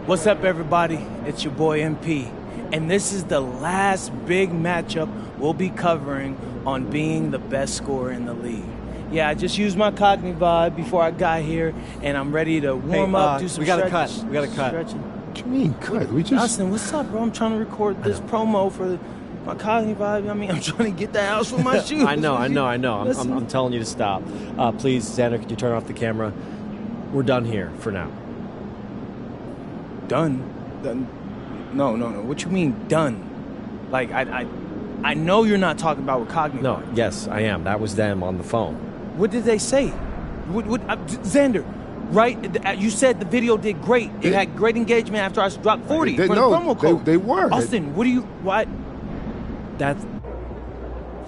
Speaker 10: What's up, everybody? It's your boy MP, and this is the last big matchup we'll be covering on being the best scorer in the league. Yeah, I just used my Cogni vibe before I got here, and I'm ready to warm up, do some
Speaker 11: We got to cut.
Speaker 10: stretching.
Speaker 3: What do you mean cut? We just...
Speaker 10: Austin, what's up, bro? I'm trying to record this promo for my Cogni vibe. I mean, I'm trying to get that house with my shoes.
Speaker 11: I know. I'm telling you to stop. Please, Xander, could you turn off the camera? We're done here for now.
Speaker 10: Done? No. What you mean done? Like, I know you're not talking about with Cogni.
Speaker 11: No, yes, I am. That was them on the phone.
Speaker 10: What did they say? Xander, right? You said the video did great. It had great engagement after I dropped 40 for the promo code.
Speaker 3: They were.
Speaker 10: Austin, what? That's...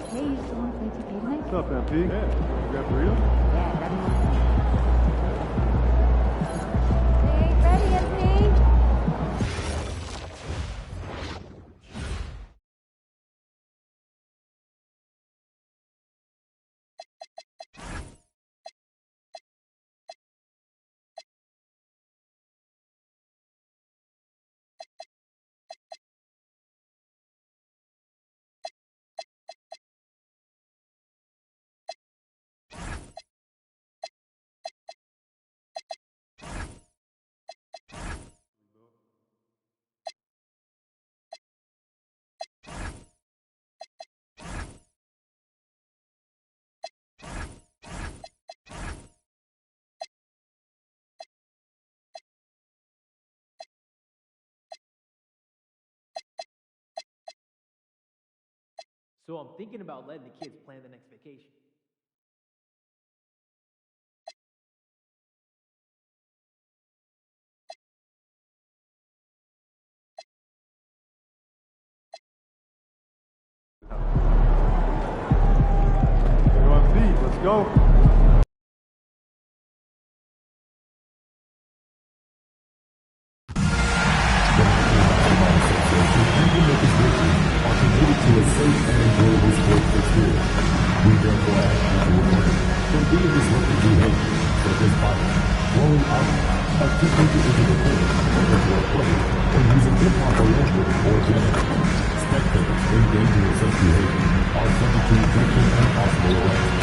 Speaker 12: Hey, you still want to play TK tonight?
Speaker 13: What's up, MP? Yeah. You got burrito?
Speaker 12: Yeah, grab me one. Hey, ready, MP?
Speaker 14: So I'm thinking about letting the kids plan the next vacation.
Speaker 13: Let's go.
Speaker 5: To a safe and enjoyable sports experience. We therefore ask you to refrain from being disruptive behavior, such as fighting, blowing up, attempting to enter the court, or play, or using improper language or gestures. Spectators engaging in such behavior are subject to eviction and possible arrest.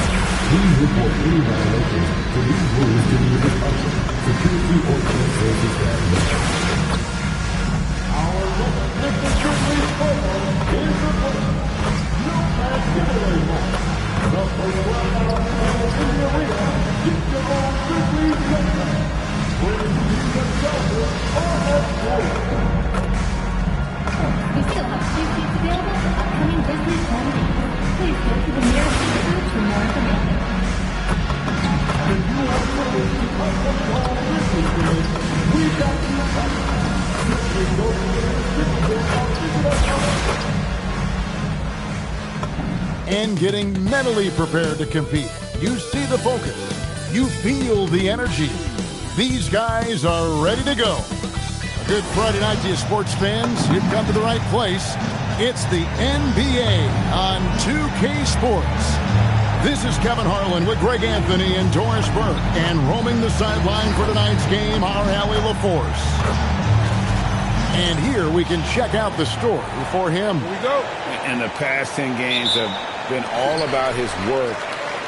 Speaker 5: Please report any violations to these rules to the instructor, security, or club services staff member. Our magnificently program is replaced. No bad giveaway anymore. The first round in the arena, get your own Grizzlies record. Bring the Celtics on the floor.
Speaker 12: We still have 2 seats available for upcoming Grizzlies home games. Please go to the nearest seat booth for more information.
Speaker 5: If you are privileged to come from the home Grizzlies game, we got you covered. Simply go to the
Speaker 1: and getting mentally prepared to compete. You see the focus. You feel the energy. These guys are ready to go. A good Friday night to you sports fans. You've come to the right place. It's the NBA on 2K Sports. This is Kevin Harlan with Greg Anthony and Doris Burke. And roaming the sideline for tonight's game, our Allie LaForce. And here we can check out the story for him.
Speaker 3: Here we go. And the past 10 games have been all about his work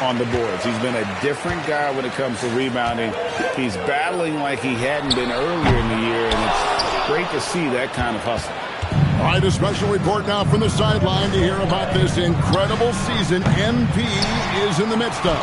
Speaker 6: on the boards. He's been a different guy when it comes to rebounding. He's battling like he hadn't been earlier in the year, and it's great to see that kind of hustle.
Speaker 1: All right, a special report now from the sideline to hear about this incredible season MP is in the midst of.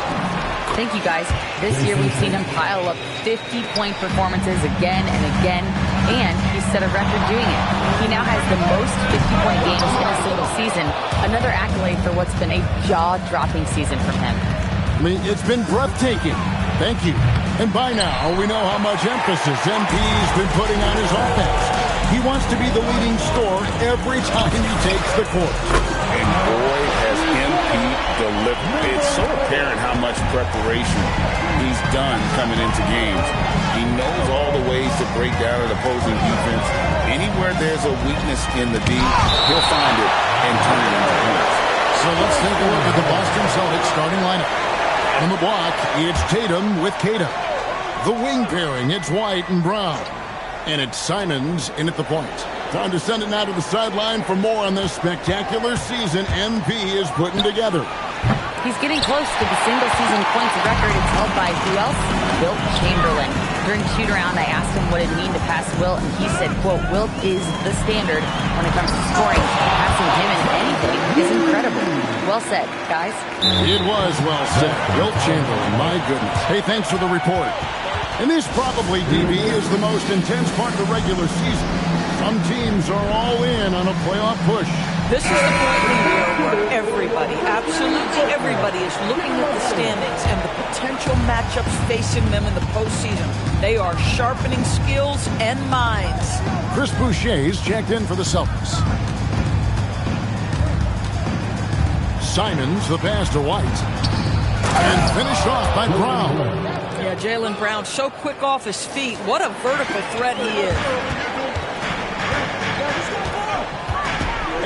Speaker 4: Thank you, guys. This year we've seen him pile up 50-point performances again and again, and he set a record doing it. He now has the most 50-point games in a single season, another accolade for what's been a jaw-dropping season from him.
Speaker 1: I mean, it's been breathtaking. Thank you. And by now, we know how much emphasis MP's been putting on his offense. He wants to be the leading scorer every time he takes the court.
Speaker 6: And boy, has MP delivered. It's so apparent how much preparation he's done coming into games. He knows all the ways to break down an opposing defense. Anywhere there's a weakness in the D, he'll find it and turn it into points.
Speaker 1: So let's take a look at the Boston Celtics starting lineup. On the block, it's Tatum with Tatum. The wing pairing, it's White and Brown. And it's Simons in at the point. Time to send it now to the sideline for more on this spectacular season MP is putting together.
Speaker 4: He's getting close to the single-season points record. It's held by who else? Wilt Chamberlain. During shoot-around, I asked him what it mean to pass Wilt, and he said, quote, Wilt is the standard when it comes to scoring. Passing him in anything is incredible. Well said, guys.
Speaker 1: It was well said. Wilt Chamberlain, my goodness. Hey, thanks for the report. And this probably, DB, is the most intense part of the regular season. Some teams are all in on a playoff push.
Speaker 15: This is the point in the year where everybody, absolutely everybody, is looking at the standings and the potential matchups facing them in the postseason. They are sharpening skills and minds.
Speaker 1: Chris Boucher's checked in for the Celtics. Simons, the pass to White. And finished off by Brown.
Speaker 15: Yeah, Jaylen Brown so quick off his feet. What a vertical threat he is.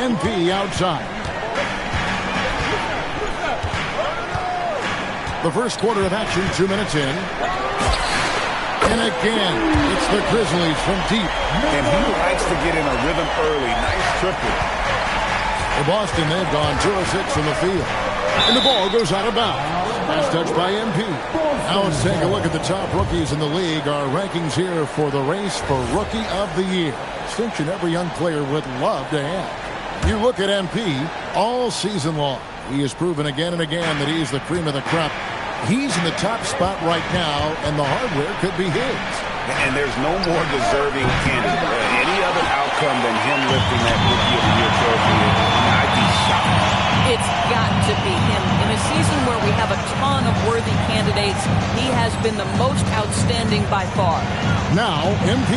Speaker 1: MP outside. The first quarter of action, 2 minutes in. And again, it's the Grizzlies from deep.
Speaker 6: And he likes to get in a rhythm early. Nice triple.
Speaker 1: For Boston, they've gone 2 of 6 from the field. And the ball goes out of bounds. Last touch by MP. Now let's take a look at the top rookies in the league. Our rankings here for the race for Rookie of the Year. Distinction every young player would love to have. You look at MP all season long. He has proven again and again that he's the cream of the crop. He's in the top spot right now, and the hardware could be his.
Speaker 6: And there's no more deserving candidate. Any other outcome than him lifting that Rookie of the Year trophy, I'd be shocked.
Speaker 15: It's got to be him. In a season where we have a ton of worthy candidates, he has been the most outstanding by far.
Speaker 1: Now, MP.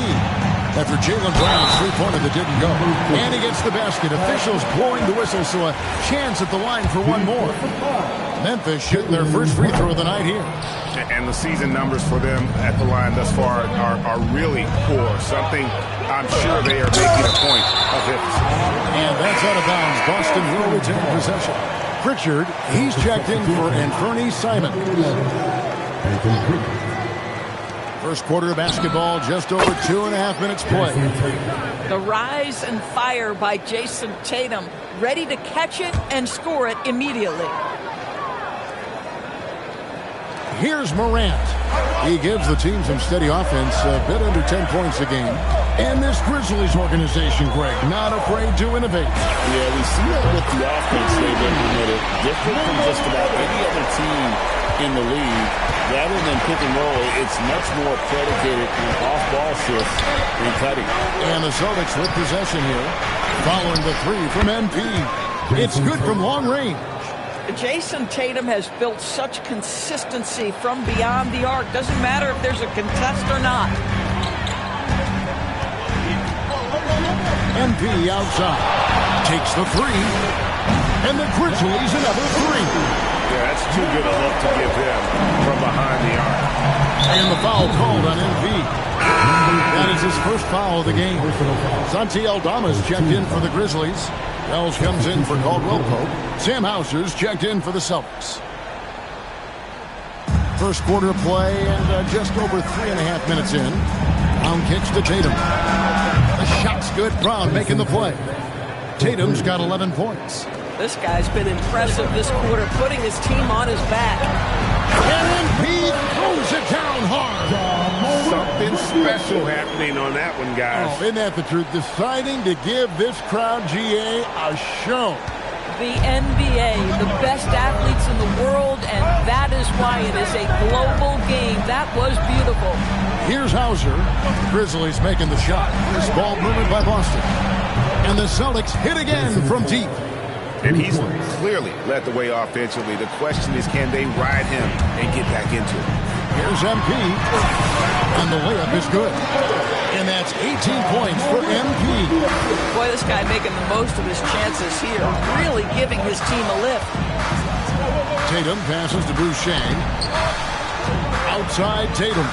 Speaker 1: After Jaylen Brown's three-pointer that didn't go. And he gets the basket. Officials blowing the whistle, so a chance at the line for one more. Memphis shooting their first free throw of the night here.
Speaker 3: And the season numbers for them at the line thus far are really poor. Something I'm sure they are making a point of emphasis.
Speaker 1: And that's out of bounds. Boston will retain possession. Pritchard, he's checked in for Anthony Simons. First quarter of basketball, just over 2.5 minutes play.
Speaker 15: The rise and fire by Jason Tatum, ready to catch it and score it immediately.
Speaker 1: Here's Morant. He gives the team some steady offense, a bit under 10 points a game. And this Grizzlies organization, Greg, not afraid to innovate.
Speaker 6: Yeah, we see that with the offense they've implemented. Different from just about any other team in the league. Rather than pick and roll, it's much more predicated on off-ball shifts and cutting.
Speaker 1: And the Celtics with possession here, following the three from MP. It's good from long range.
Speaker 15: Jason Tatum has built such consistency from beyond the arc. Doesn't matter if there's a contest or not.
Speaker 1: MP outside. Takes the three. And the Grizzlies another three.
Speaker 3: Yeah, that's too good a look to give him from behind the arc.
Speaker 1: And the foul called on MP. That is his first foul of the game. Santi Aldama's checked in for the Grizzlies. Wells comes in for Caldwell Pope. Sam Hauser's checked in for the Celtics. First quarter of play and just over 3.5 minutes in. Brown kicks to Tatum. The shot's good. Brown making the play. Tatum's got 11 points.
Speaker 15: This guy's been impressive this quarter, putting his team on his back.
Speaker 1: And MP throws it down hard.
Speaker 3: Something special happening on that one, guys.
Speaker 1: Oh, isn't that the truth? Deciding to give this crowd, GA, a show.
Speaker 15: The NBA, the best athletes in the world, and that is why it is a global game. That was beautiful.
Speaker 1: Here's Hauser. Grizzlies making the shot. This ball movement by Boston. And the Celtics hit again from deep.
Speaker 3: And he's clearly led the way offensively. The question is, can they ride him and get back into it?
Speaker 1: Here's MP. And the layup is good. And that's 18 points for MP.
Speaker 15: Boy, this guy making the most of his chances here. Really giving his team a lift.
Speaker 1: Tatum passes to Boucher. Outside Tatum.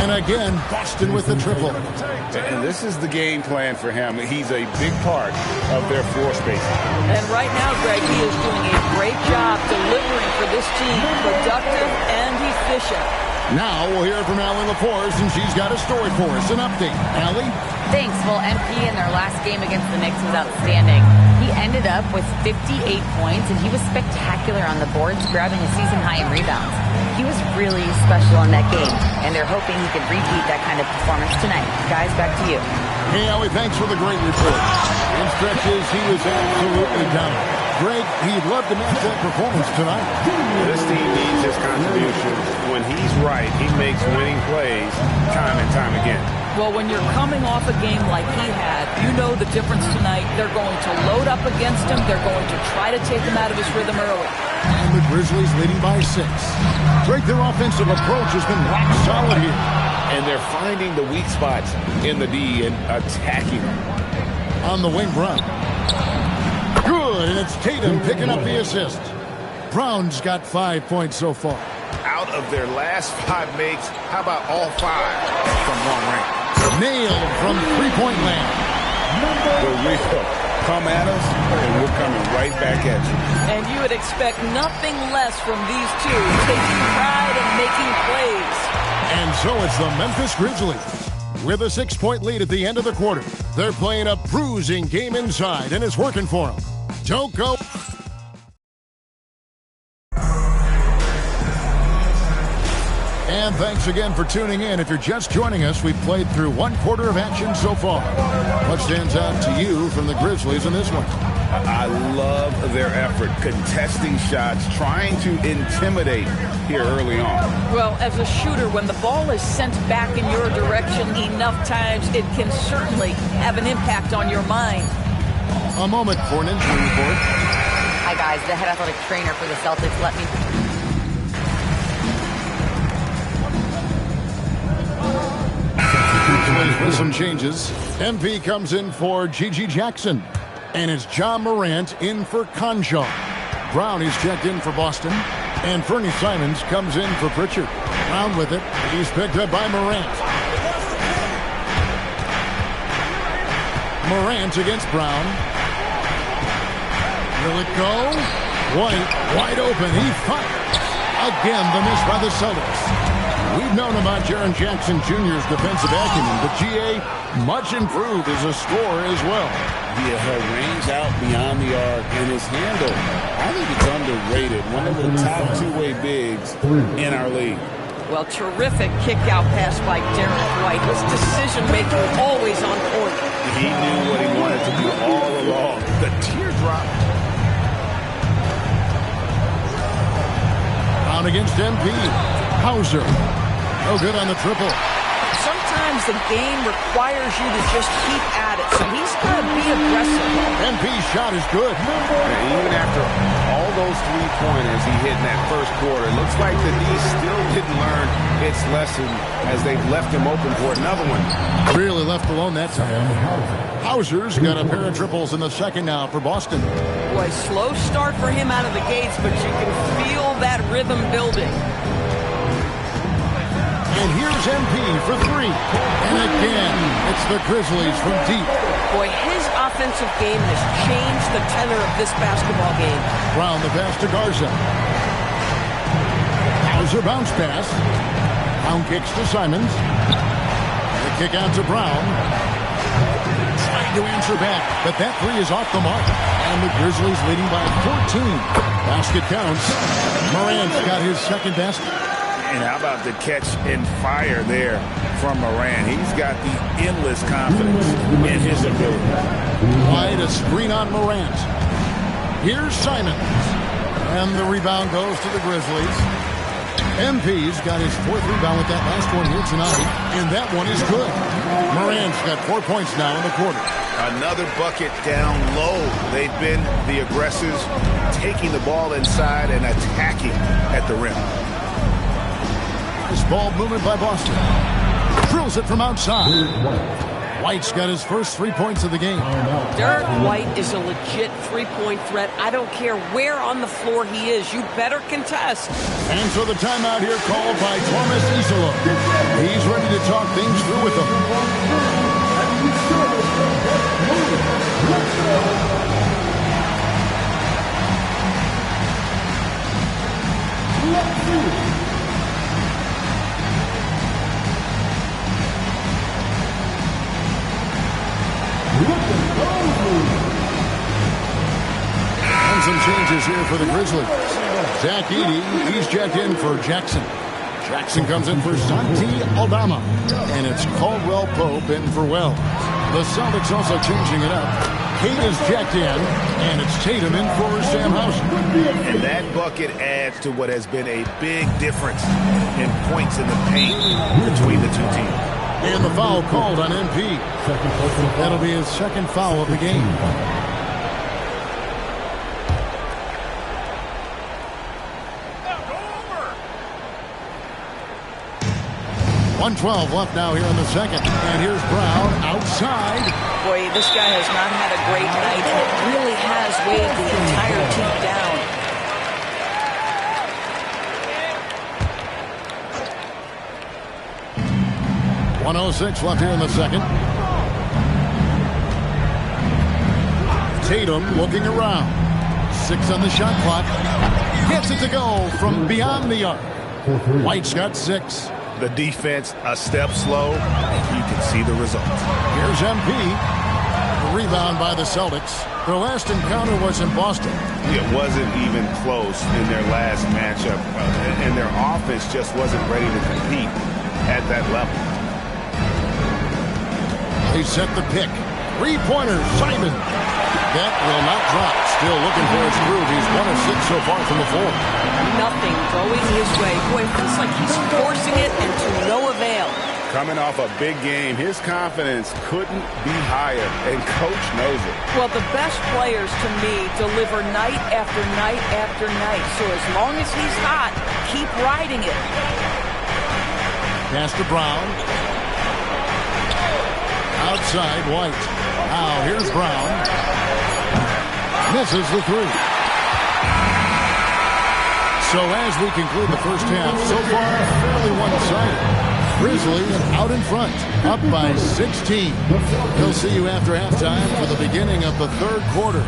Speaker 1: And again, Boston with the triple.
Speaker 3: And this is the game plan for him. He's a big part of their floor spacing.
Speaker 15: And right now, Greg, he is doing a great job delivering for this team. Productive and efficient.
Speaker 1: Now we'll hear from Allie LaForce, and she's got a story for us. An update. Allie?
Speaker 4: Thanks. Well, MP in their last game against the Knicks was outstanding. He ended up with 58 points, and he was spectacular on the boards, grabbing a season high in rebounds. He was really special in that game, and they're hoping he can repeat that kind of performance tonight. Guys, back to you.
Speaker 1: Hey, Allie, thanks for the great report. In stretches, he was absolutely down. Greg, he'd love to match that performance tonight.
Speaker 3: This team needs his contributions. When he's right, he makes winning plays time and time again.
Speaker 15: Well, when you're coming off a game like he had, you know the difference tonight. They're going to load up against him. They're going to try to take him out of his rhythm early.
Speaker 1: And the Grizzlies leading by 6. Greg, their offensive approach has been rock solid here.
Speaker 3: And they're finding the weak spots in the D and attacking them.
Speaker 1: On the wing, Brown. Good, and it's Tatum picking up the assist. Brown's got 5 points so far.
Speaker 3: Out of their last 5 makes, how about all 5 from long range?
Speaker 1: Nailed from three-point land.
Speaker 3: The real come at us, and we're coming right back at you.
Speaker 15: And you would expect nothing less from these two, taking pride in making plays.
Speaker 1: And so it's the Memphis Grizzlies. With a 6-point lead at the end of the quarter, they're playing a bruising game inside, and it's working for them. Don't go. And thanks again for tuning in. If you're just joining us, we've played through 1 quarter of action so far. What stands out to you from the Grizzlies in this one?
Speaker 3: I love their effort, contesting shots, trying to intimidate here early on.
Speaker 15: Well, as a shooter, when the ball is sent back in your direction enough times, it can certainly have an impact on your mind.
Speaker 1: A moment for an injury report.
Speaker 4: Hi, guys. The head athletic trainer for the Celtics let me...
Speaker 1: With some changes, MP comes in for Gigi Jackson, and it's John Morant in for Conjaw. Brown is checked in for Boston, and Fernie Simons comes in for Pritchard. Brown with it. He's picked up by Morant. Morant against Brown. Will it go? White, wide open. He fires. Again, the miss by the Celtics. We've known about Jaren Jackson Jr.'s defensive acumen, but GA much improved as a scorer as well.
Speaker 6: Yeah, her range out beyond the arc and his handle, I think it's underrated. One of the top two-way bigs in our league.
Speaker 15: Well, terrific kick-out pass by Derek White. His decision-making always on point.
Speaker 3: He knew what he wanted to do all along. The teardrop.
Speaker 1: Out against MP. Hauser. No good on the triple.
Speaker 15: Sometimes the game requires you to just keep at it, so he's got to be aggressive.
Speaker 1: MP's shot is good.
Speaker 3: And even after all those 3-pointers he hit in that first quarter, it looks like the D still didn't learn its lesson as they've left him open for another one.
Speaker 1: Really left alone that time. Hauser's got a pair of triples in the second now for Boston.
Speaker 15: Boy, slow start for him out of the gates, but you can feel that rhythm building.
Speaker 1: And here's MP for 3. And again, it's the Grizzlies from deep.
Speaker 15: Boy, his offensive game has changed the tenor of this basketball game.
Speaker 1: Brown the pass to Garza. Hauser bounce pass. Brown kicks to Simons. The kick out to Brown. Trying to answer back, but that three is off the mark. And the Grizzlies leading by 14. Basket counts. Morant's got his second basket.
Speaker 3: And how about the catch and fire there from Morant? He's got the endless confidence in his ability.
Speaker 1: Wide a screen on Morant. Here's Simons. And the rebound goes to the Grizzlies. MP's got his fourth rebound with that last one here tonight. And that one is good. Morant's got 4 points now in the quarter.
Speaker 3: Another bucket down low. They've been the aggressors, taking the ball inside and attacking at the rim.
Speaker 1: This ball movement by Boston. Drills it from outside. White's got his first 3 points of the game.
Speaker 15: Derek White is a legit three-point threat. I don't care where on the floor he is. You better contest.
Speaker 1: And so the timeout here called by Thomas Isola. He's ready to talk things through with them. And some changes here for the Grizzlies. Zach Edey, he's checked in for Jackson. Jackson comes in for Santi Aldama. And it's Caldwell Pope in for Wells. The Celtics also changing it up. Kate is checked in, and it's Tatum in for Sam Hauser.
Speaker 3: And that bucket adds to what has been a big difference in points in the paint between the two teams.
Speaker 1: And the foul called on MP. That'll be his second foul of the game. .112 left now here in the second. And here's Brown outside.
Speaker 15: Boy, this guy has not had a great night, and it really has weighed the entire team down.
Speaker 1: .106 left here in the second. Tatum looking around. 6 on the shot clock. Gets it to go from beyond the arc. White's got 6.
Speaker 3: The defense a step slow, and you can see the results.
Speaker 1: Here's MP. The rebound by the Celtics. Their last encounter was in Boston.
Speaker 3: It wasn't even close in their last matchup, and their offense just wasn't ready to compete at that level.
Speaker 1: They set the pick. Three-pointer, Simon. That will not drop. Still looking for his groove. He's 1 of 6 so far from the floor.
Speaker 15: Nothing going his way. Boy, it feels like he's forcing it and to no avail.
Speaker 3: Coming off a big game, his confidence couldn't be higher, and Coach knows it.
Speaker 15: Well, the best players, to me, deliver night after night after night. So as long as he's hot, keep riding it.
Speaker 1: Pass to Brown. Outside, White. Now, here's Brown. Misses the three. So as we conclude the first half, so far fairly one-sided. Grizzlies out in front, up by 16. We'll see you after halftime for the beginning of the third quarter.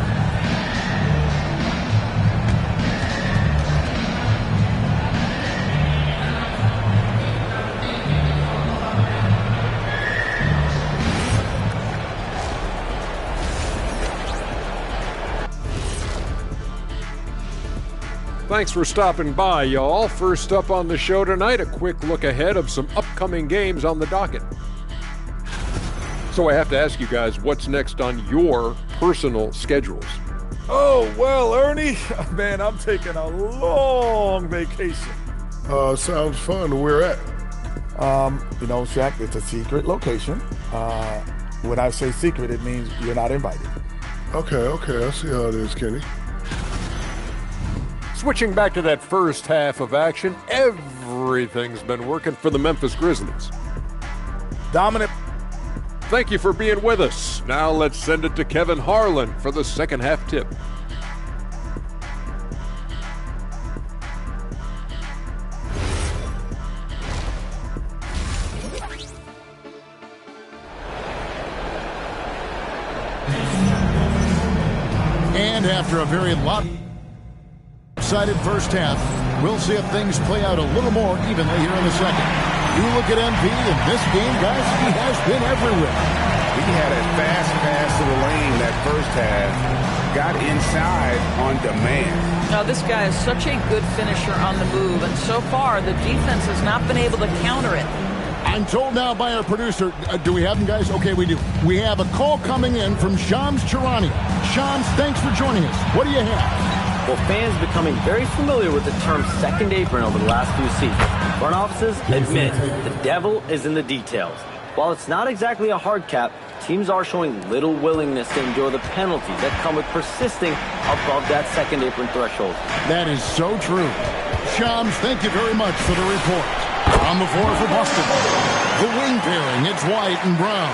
Speaker 16: Thanks for stopping by, y'all. First up on the show tonight, a quick look ahead of some upcoming games on the docket. So I have to ask you guys, what's next on your personal schedules?
Speaker 13: Oh, well, Ernie, man, I'm taking a long vacation.
Speaker 9: Sounds fun. Where at?
Speaker 17: You know, Shaq, it's a secret location. When I say secret, it means you're not invited.
Speaker 9: Okay, I see how it is, Kenny.
Speaker 16: Switching back to that first half of action, everything's been working for the Memphis Grizzlies.
Speaker 17: Dominant.
Speaker 16: Thank you for being with us. Now let's send it to Kevin Harlan for the second half tip.
Speaker 1: And after a very lopsided first half, we'll see if things play out a little more evenly here in the second. You look at MP in this game, guys, he has been everywhere.
Speaker 3: He had a fast pass to the lane that first half. Got inside on demand.
Speaker 15: Now, this guy is such a good finisher on the move, and so far the defense has not been able to counter it.
Speaker 1: I'm told now by our producer, do we have him, guys? Okay, we do. We have a call coming in from Shams Charania. Shams, thanks for joining us. What do you have?
Speaker 14: Well, fans becoming very familiar with the term second apron over the last few seasons. Front offices admit the devil is in the details. While it's not exactly a hard cap, teams are showing little willingness to endure the penalties that come with persisting above that second apron threshold.
Speaker 1: That is so true. Shams, thank you very much for the report. On the floor for Boston. The wing pairing, it's White and Brown.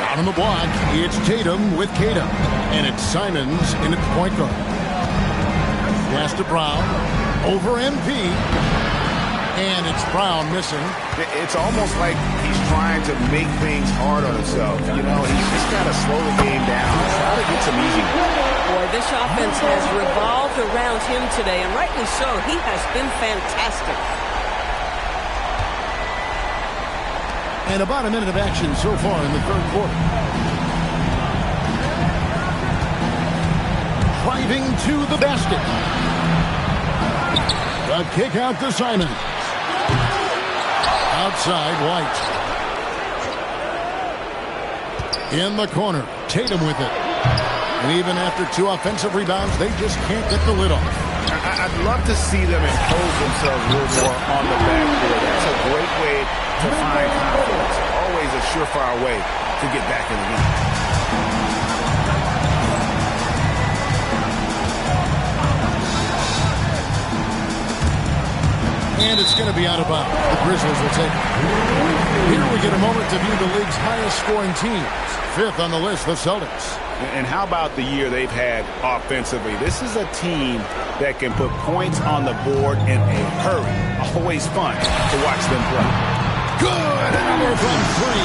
Speaker 1: Down on the block, it's Tatum with Tatum. And it's Simons in at point guard. Pass to Brown. Over MP. And it's Brown missing.
Speaker 3: It's almost like he's trying to make things hard on himself. You know, he's just got to slow the game down, try to get some easy.
Speaker 18: Boy, this offense has revolved around him today, and rightly so. He has been fantastic.
Speaker 1: And about a minute of action so far in the third quarter. Driving to the basket. The kick out to Simon. Outside, White. In the corner, Tatum with it. And even after 2 offensive rebounds, they just can't get the lid off.
Speaker 3: I'd love to see them impose themselves a little more on the backboard. That's a great way to find confidence. Always a surefire way to get back in the game.
Speaker 1: And it's going to be out of bounds. The Grizzlies will take it. Here we get a moment to view the league's highest scoring teams. 5th on the list, the Celtics.
Speaker 3: And how about the year they've had offensively? This is a team that can put points on the board in a hurry. Always fun to watch them play.
Speaker 1: Good number from 3.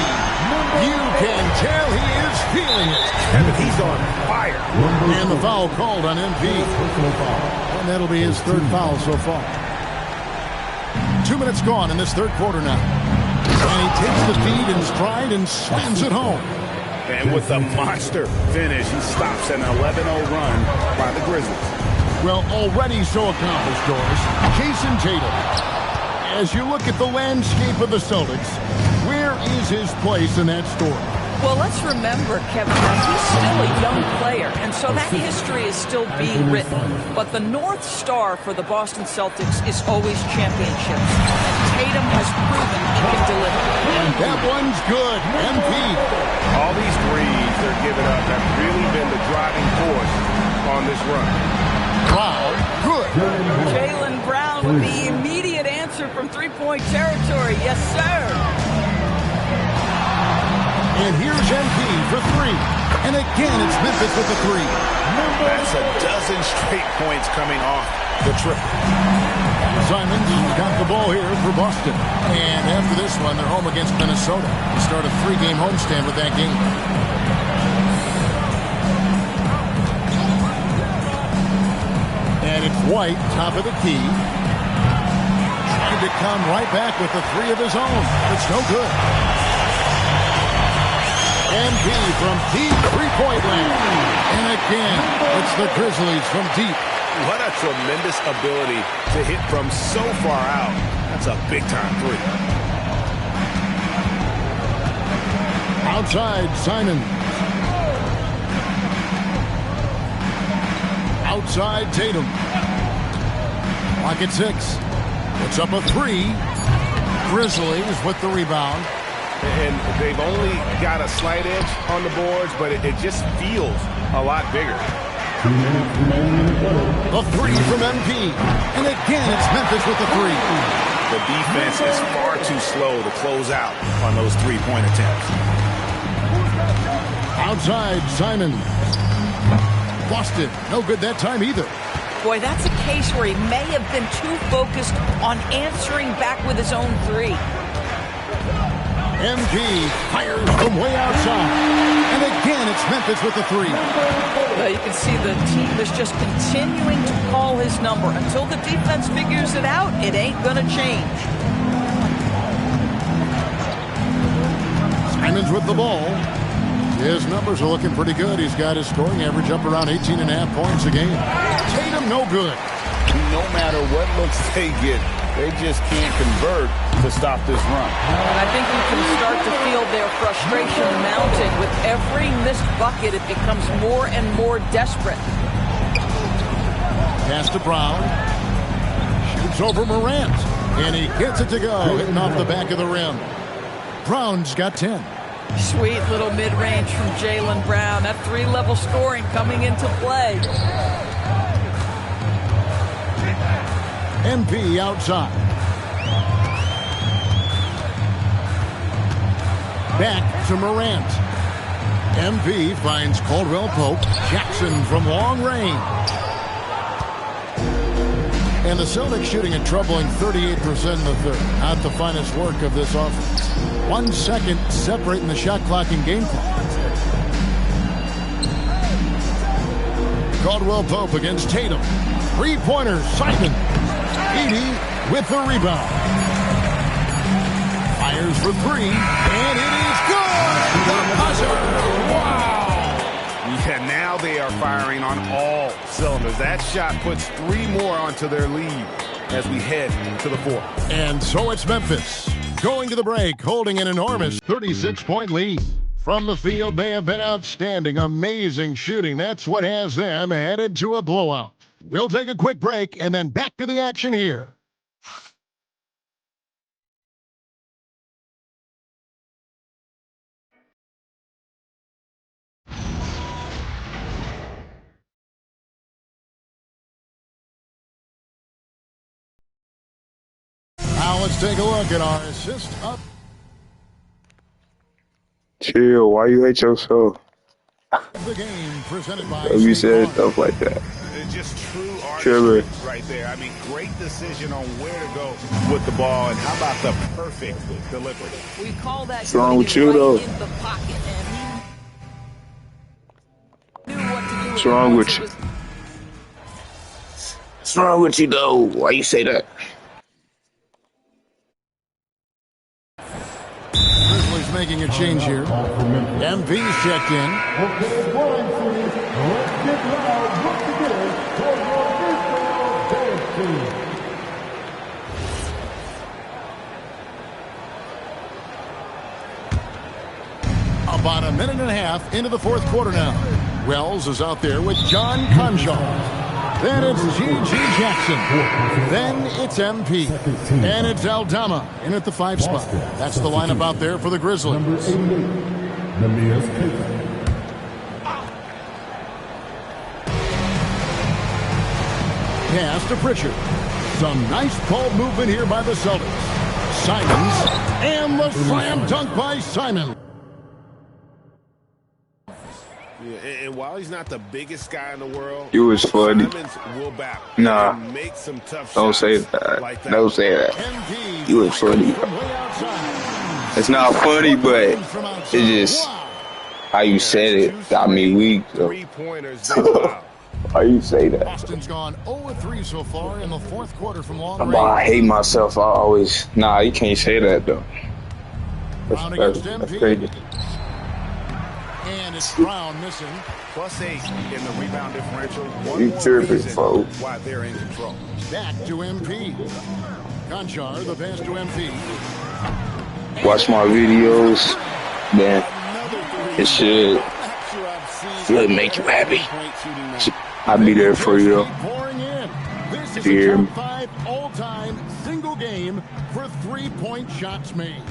Speaker 1: You can tell he is feeling it.
Speaker 3: And he's on fire.
Speaker 1: And the foul called on MP. And that'll be his 3rd foul so far. 2 minutes gone in this third quarter now. And he takes the feed in stride and slams it home.
Speaker 3: And with a monster finish, he stops an 11-0 run by the Grizzlies.
Speaker 1: Well, already so accomplished, Doris. Jason Tatum. As you look at the landscape of the Celtics, where is his place in that story?
Speaker 15: Well, let's remember, Kevin, that he's still a young player, and so that history is still being written. But the North Star for the Boston Celtics is always championships, and Tatum has proven he can deliver.
Speaker 1: And that one's good. MP.
Speaker 3: All these threes they're giving up have really been the driving force on this run.
Speaker 1: Brown, good.
Speaker 15: Jaylen Brown with the immediate answer from three-point territory. Yes, sir.
Speaker 1: And here's MP for 3. And again, it's Memphis with the 3.
Speaker 3: That's a dozen straight points coming off the triple.
Speaker 1: Simons got the ball here for Boston. And after this one, they're home against Minnesota. They start a 3-game homestand with that game. And it's White, top of the key. Trying to come right back with the 3 of his own. It's no good. MP from deep three-point land. And again, it's the Grizzlies from deep.
Speaker 3: What a tremendous ability to hit from so far out. That's a big-time 3.
Speaker 1: Outside, Simon. Outside, Tatum. Clock at 6. Puts up a 3. Grizzlies with the rebound.
Speaker 3: And they've only got a slight edge on the boards, but it just feels a lot bigger.
Speaker 1: The 3 from MP. And again, it's Memphis with the 3.
Speaker 3: The defense is far too slow to close out on those 3-point attempts.
Speaker 1: Outside, Simon. Boston, no good that time either.
Speaker 15: Boy, that's a case where he may have been too focused on answering back with his own 3.
Speaker 1: MP fires from way outside. And again, it's Memphis with the 3.
Speaker 15: You can see the team is just continuing to call his number. Until the defense figures it out, it ain't going to change.
Speaker 1: Simons with the ball. His numbers are looking pretty good. He's got his scoring average up around 18.5 points a game. Tatum, no good.
Speaker 3: No matter what looks they get, they just can't convert to stop this run.
Speaker 15: And I think you can start to feel their frustration mounting. With every missed bucket, it becomes more and more desperate.
Speaker 1: Pass to Brown. Shoots over Morant. And he gets it to go, hitting off the back of the rim. Brown's got 10.
Speaker 15: Sweet little mid-range from Jaylen Brown. That three-level scoring coming into play.
Speaker 1: MP outside. Back to Morant. MP finds Caldwell Pope. Jackson from long range. And the Celtics shooting a troubling 38% in the third. Not the finest work of this offense. 1 second separating the shot clock and game clock. Caldwell Pope against Tatum. Three-pointer, Simon. Edey with the rebound. Fires for three, and it is good! The buzzer! Wow!
Speaker 3: Yeah, now they are firing on all cylinders. That shot puts 3 more onto their lead as we head to the fourth.
Speaker 1: And so it's Memphis going to the break, holding an enormous 36-point lead. From the field, they have been outstanding, amazing shooting. That's what has them headed to a blowout. We'll take a quick break and then back to the action here. Now let's take a look at our assist up.
Speaker 19: Chill, why you hate yourself?
Speaker 1: The game presented by
Speaker 19: You said stuff like that.
Speaker 3: It's just true artistry right there. I mean, great decision on where to go with the ball, and how about the perfect delivery?
Speaker 15: We call that
Speaker 19: What's wrong with you, though?
Speaker 15: in the pocket, and he knew what to do.
Speaker 19: What's wrong with you? What's wrong with you, though? Why you say that?
Speaker 1: Grizzlies making a change here. MP's checked in. About a minute and a half into the fourth quarter now. Wells is out there with John Conchar. Then it's G.G. Jackson. Then it's MP. And it's Aldama in at the 5 spot. That's the lineup out there for the Grizzlies. Pass to Pritchard. Some nice ball movement here by the Celtics. Simons. And the slam dunk by Simon.
Speaker 3: Yeah, and while he's not the biggest guy in the world,
Speaker 19: You was funny.
Speaker 3: Simons will back
Speaker 19: Nah.
Speaker 3: and make some tough
Speaker 19: Don't
Speaker 3: shots
Speaker 19: say that.
Speaker 3: like that.
Speaker 19: Don't say that. You was funny. It's not funny, but it's just how you said it got me weak. So. Why you say that?
Speaker 1: Boston's gone 0-3 so far in the fourth quarter from long range.
Speaker 19: I hate myself. I always you can't say that though. That's crazy.
Speaker 1: And it's Brown missing.
Speaker 3: +8 in the rebound differential.
Speaker 19: You tripping, folks.
Speaker 3: Why they're in control.
Speaker 1: Back to MP. Conchar, the pass to MP.
Speaker 19: Watch my videos, then it should make you happy. I'll be there for you though.
Speaker 1: This is
Speaker 19: Dear.
Speaker 1: a top 5 all-time single game for 3-point shots made.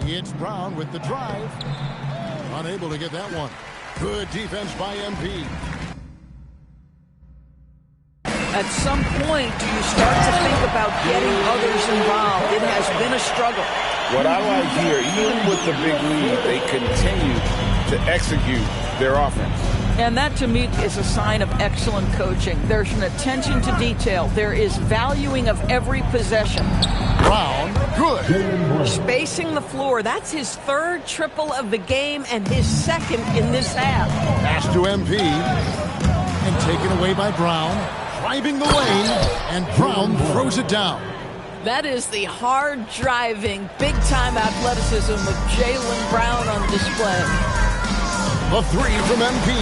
Speaker 1: It's Brown with the drive. Unable to get that one. Good defense by MP.
Speaker 15: At some point, do you start to think about getting others involved? It has been a struggle.
Speaker 3: What I like here, even with the big lead, they continue to execute their offense.
Speaker 15: And that, to me, is a sign of excellent coaching. There's an attention to detail. There is valuing of every possession.
Speaker 1: Brown, good.
Speaker 15: Spacing the floor. That's his 3rd triple of the game and his 2nd in this half.
Speaker 1: Pass to MP. And taken away by Brown. Driving the lane. And Brown throws it down.
Speaker 15: That is the hard-driving, big-time athleticism of Jaylen Brown on display.
Speaker 1: The three from MP.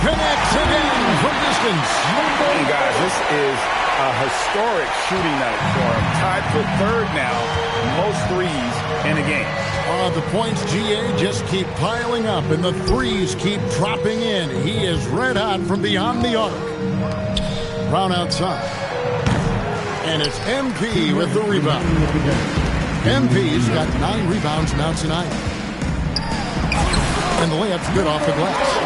Speaker 1: Connects again from distance.
Speaker 3: Hey guys, this is a historic shooting night for him. Tied for third now, most threes in a game.
Speaker 1: The points, GA, just keep piling up, and the threes keep dropping in. He is red hot from beyond the arc. Brown outside. And it's MP with the rebound. MP's got 9 rebounds now tonight. And the layup's good off the glass.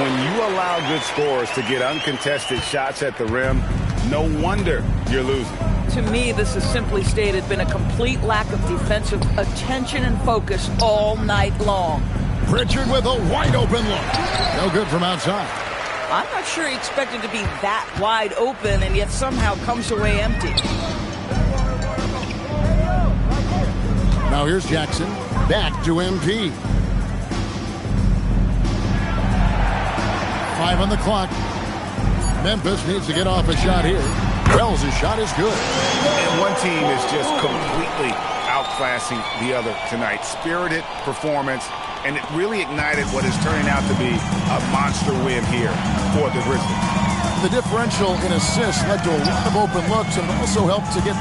Speaker 3: When you allow good scorers to get uncontested shots at the rim, no wonder you're losing.
Speaker 15: To me, this has simply stated been a complete lack of defensive attention and focus all night long.
Speaker 1: Pritchard with a wide open look. No good from outside.
Speaker 15: I'm not sure he expected to be that wide open and yet somehow comes away empty.
Speaker 1: Now here's Jackson. Back to MP. 5 on the clock. Memphis needs to get off a shot here. Wells' shot is good.
Speaker 3: And one team is just completely outclassing the other tonight. Spirited performance, and it really ignited what is turning out to be a monster win here for the Grizzlies.
Speaker 1: The differential in assists led to a lot of open looks and also helped to get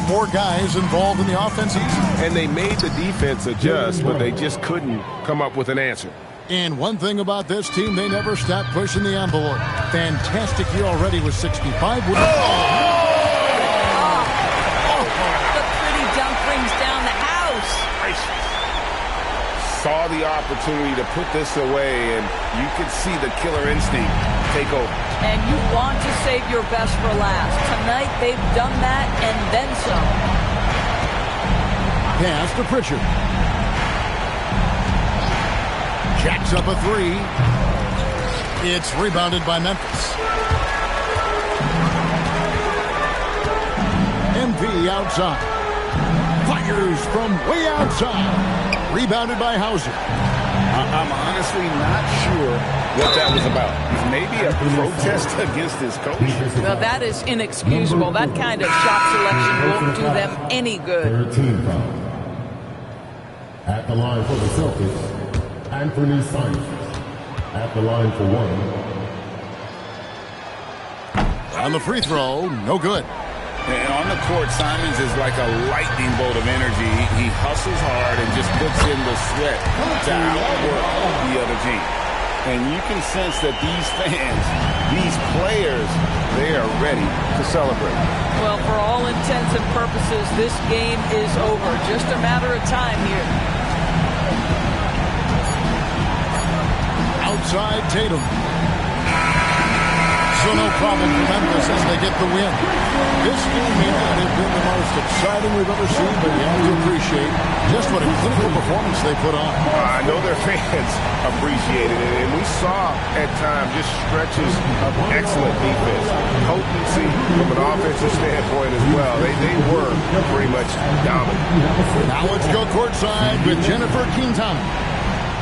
Speaker 1: more guys involved in the offense easily.
Speaker 20: And they made the defense adjust, but they just couldn't come up with an answer.
Speaker 1: And one thing about this team, they never stopped pushing the envelope. Fantastic year already with 65.
Speaker 15: The pretty dunk brings down the house.
Speaker 3: Saw the opportunity to put this away, and you could see the killer instinct take over.
Speaker 15: And you want to save your best for last. Tonight, they've done that and then some.
Speaker 1: Pass to Pritchard. Jacks up a 3. It's rebounded by Memphis. MP outside. Fires from way outside. Rebounded by Hauser.
Speaker 3: I'm honestly not sure what that was about. Maybe a protest against his coach.
Speaker 15: Well, that is inexcusable. That kind of shot selection won't do them any good.
Speaker 5: 13 foul. At the line for the Celtics, Anthony Simons. At the line for 1.
Speaker 1: On the free throw, no good.
Speaker 3: And on the court, Simons is like a lightning bolt of energy. He hustles hard and just puts in the sweat to outwork the other team. And you can sense that these fans, these players, they are ready to celebrate.
Speaker 15: Well, for all intents and purposes, this game is over. Just a matter of time here.
Speaker 1: Outside Tatum. So no problem for Memphis as they get the win. This game may not have been the most exciting we've ever seen, but you have to appreciate just what a clinical performance they put on.
Speaker 3: I know their fans appreciated it, and we saw at times just stretches of excellent defense. Potency from an offensive standpoint as well. They were pretty much dominant.
Speaker 1: Now let's go courtside with Jennifer Quintana.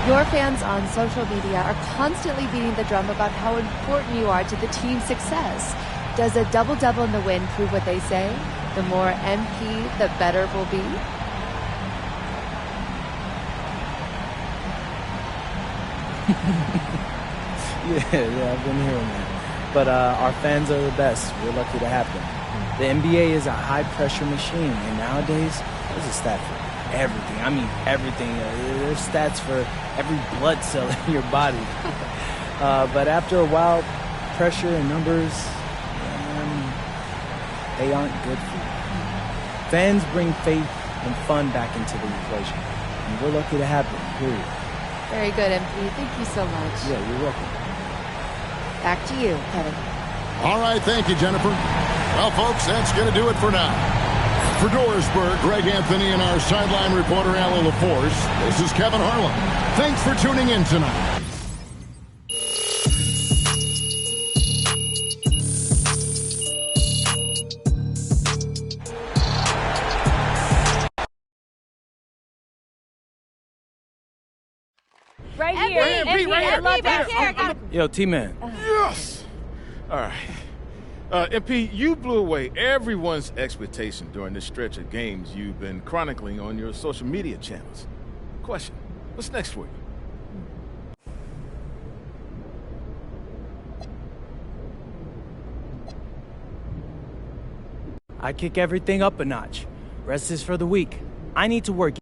Speaker 21: Your fans on social media are constantly beating the drum about how important you are to the team's success. Does a double-double in the win prove what they say? The more MP, the better it will be?
Speaker 10: Yeah, I've been hearing that. But our fans are the best. We're lucky to have them. The NBA is a high-pressure machine, and nowadays, there's a stat for everything. I mean, everything. There's stats for every blood cell in your body. But after a while, pressure and numbers, they aren't good for you. Fans bring faith and fun back into the equation. And we're lucky to have them, period.
Speaker 21: Very good, MP. Thank you so much.
Speaker 10: Yeah, you're welcome.
Speaker 21: Back to you, Kevin.
Speaker 1: All right, thank you, Jennifer. Well, folks, that's going to do it for now. For Dorisburg, Greg Anthony and our sideline reporter, Alan LaForce, this is Kevin Harlan. Thanks for tuning in tonight.
Speaker 12: Right here.
Speaker 20: MP, right
Speaker 12: here.
Speaker 10: Yo, T-Man.
Speaker 13: Yes! All right. MP, you blew away everyone's expectation during this stretch of games you've been chronicling on your social media channels. Question, what's next for you?
Speaker 10: I kick everything up a notch. Rest is for the weak. I need to work.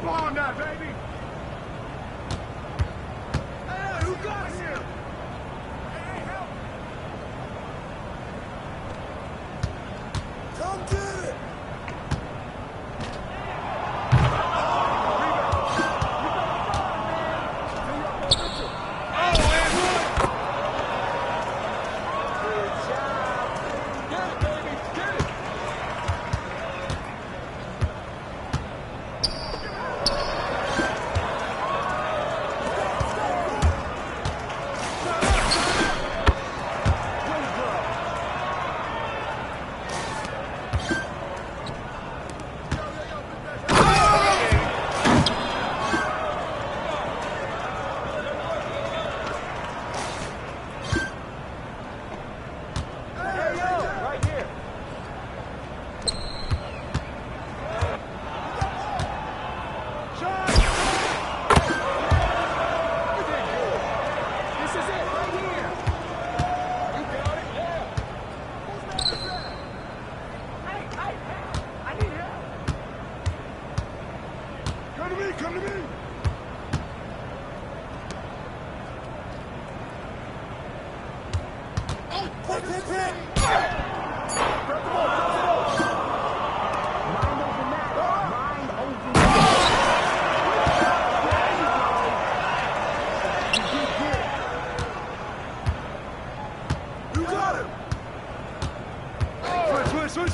Speaker 20: Blow on that, baby. Hey, who got us here? Hey, help. Come get it. Come to me! Oh, quick! Grab the ball! Mind over matter. Mind over matter. You got him! Switch!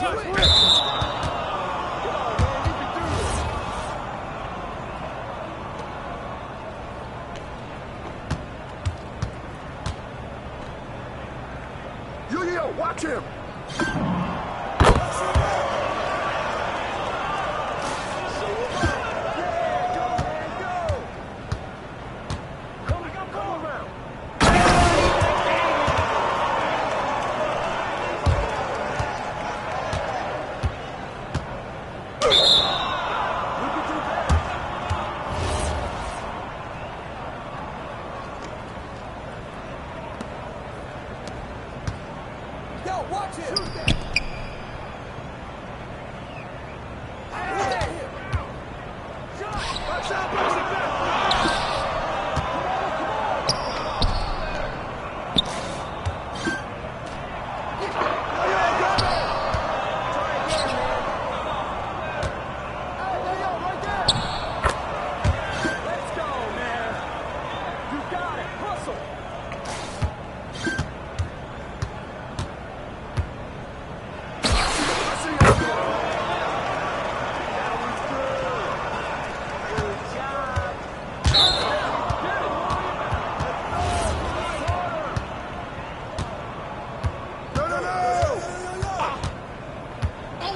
Speaker 20: Watch him! Watch him!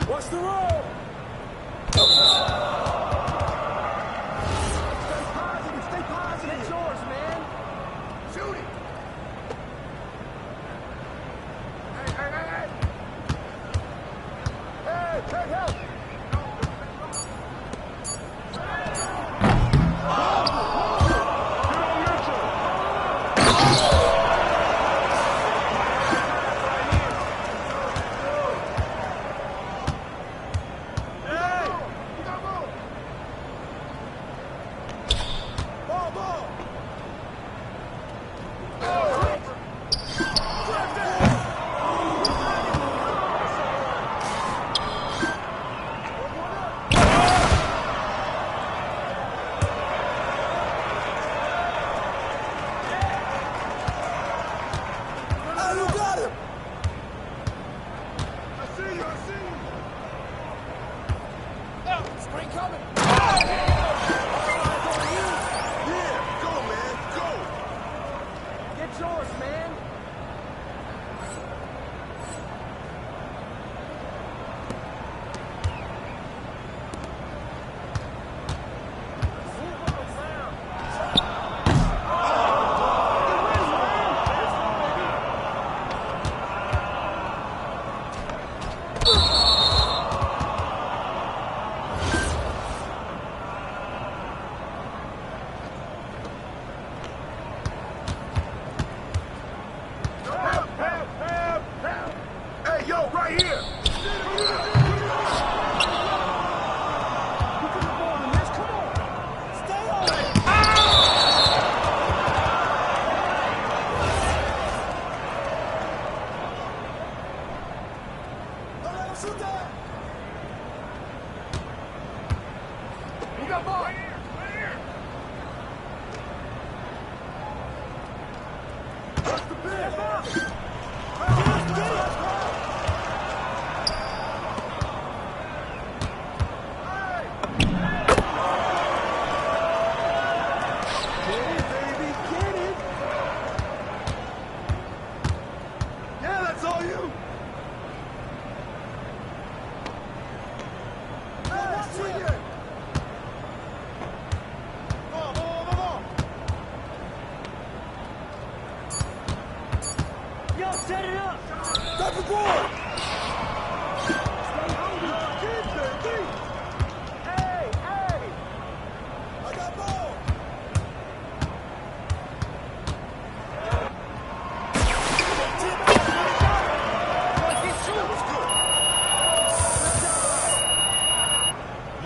Speaker 20: Watch the roll! Stay positive! It's yours, man! Shoot it! Hey, help! Spring coming! Yeah, go, man, go! Get yours, man!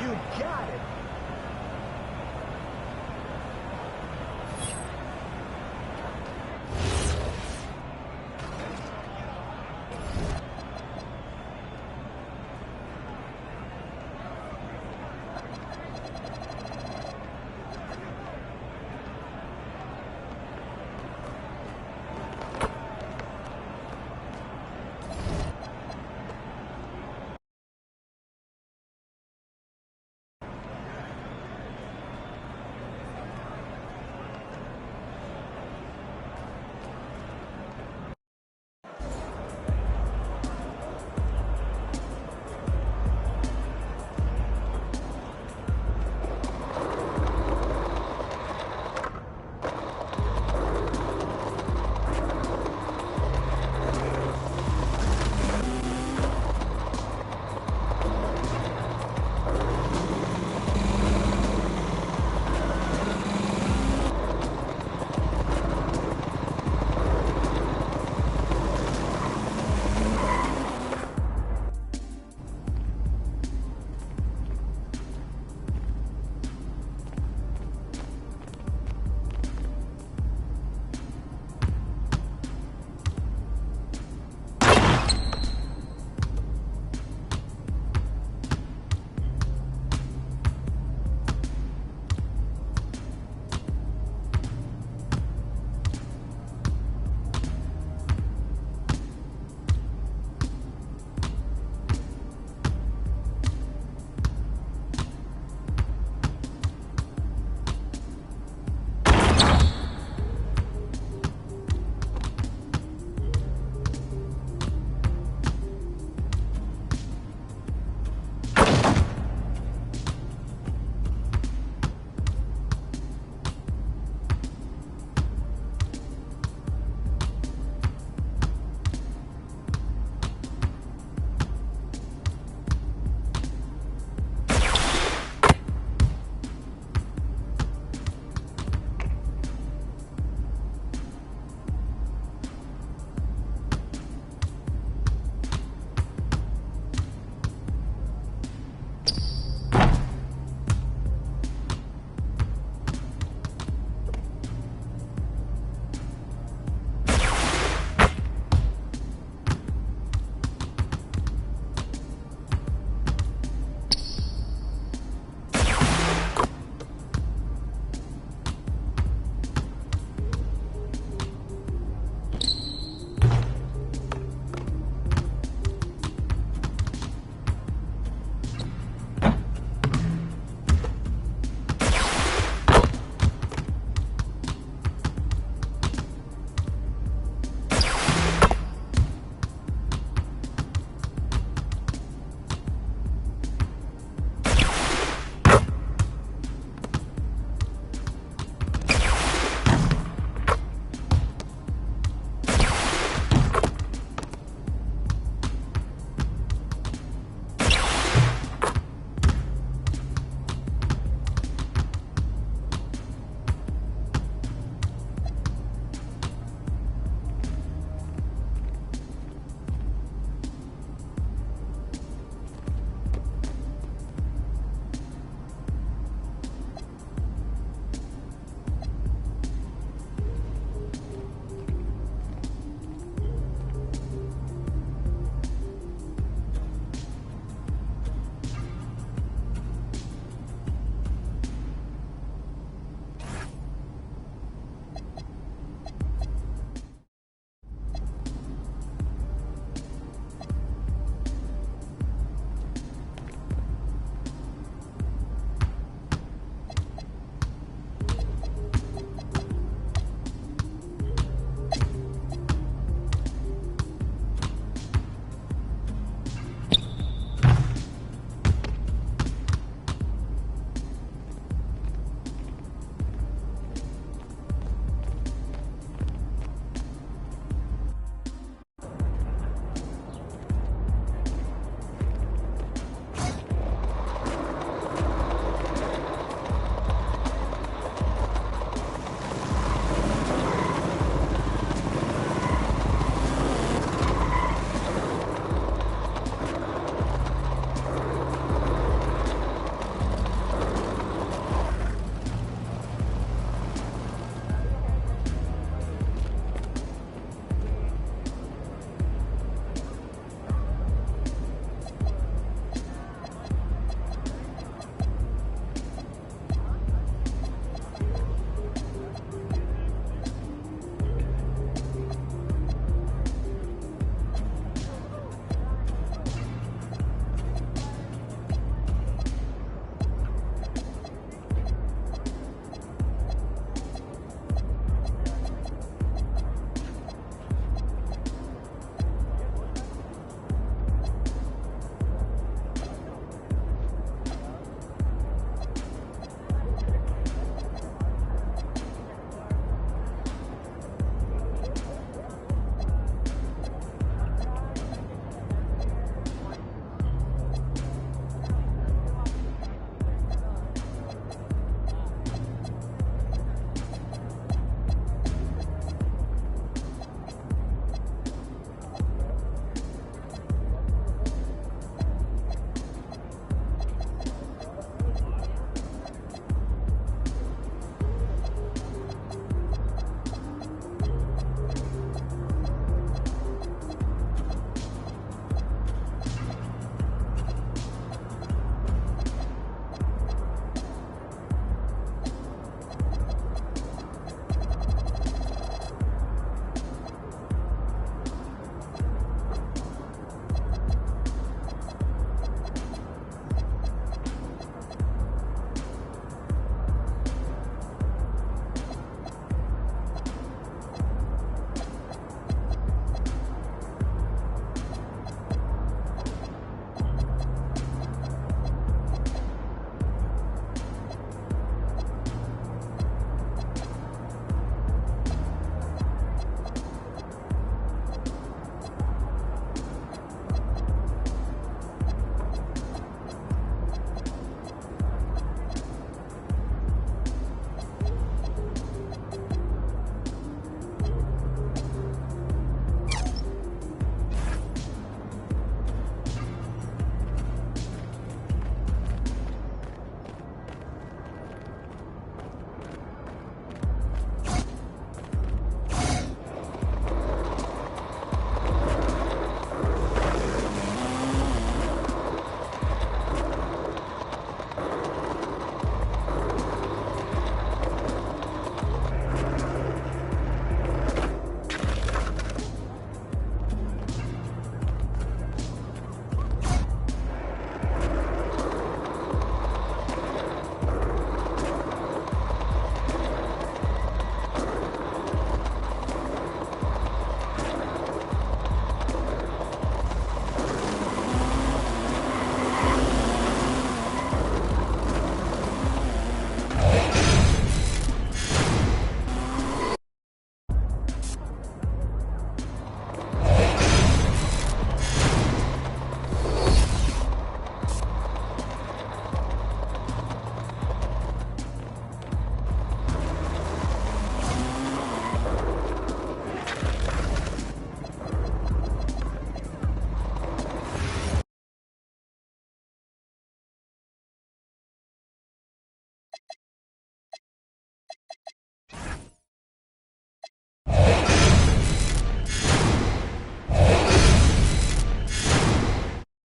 Speaker 2: You got it.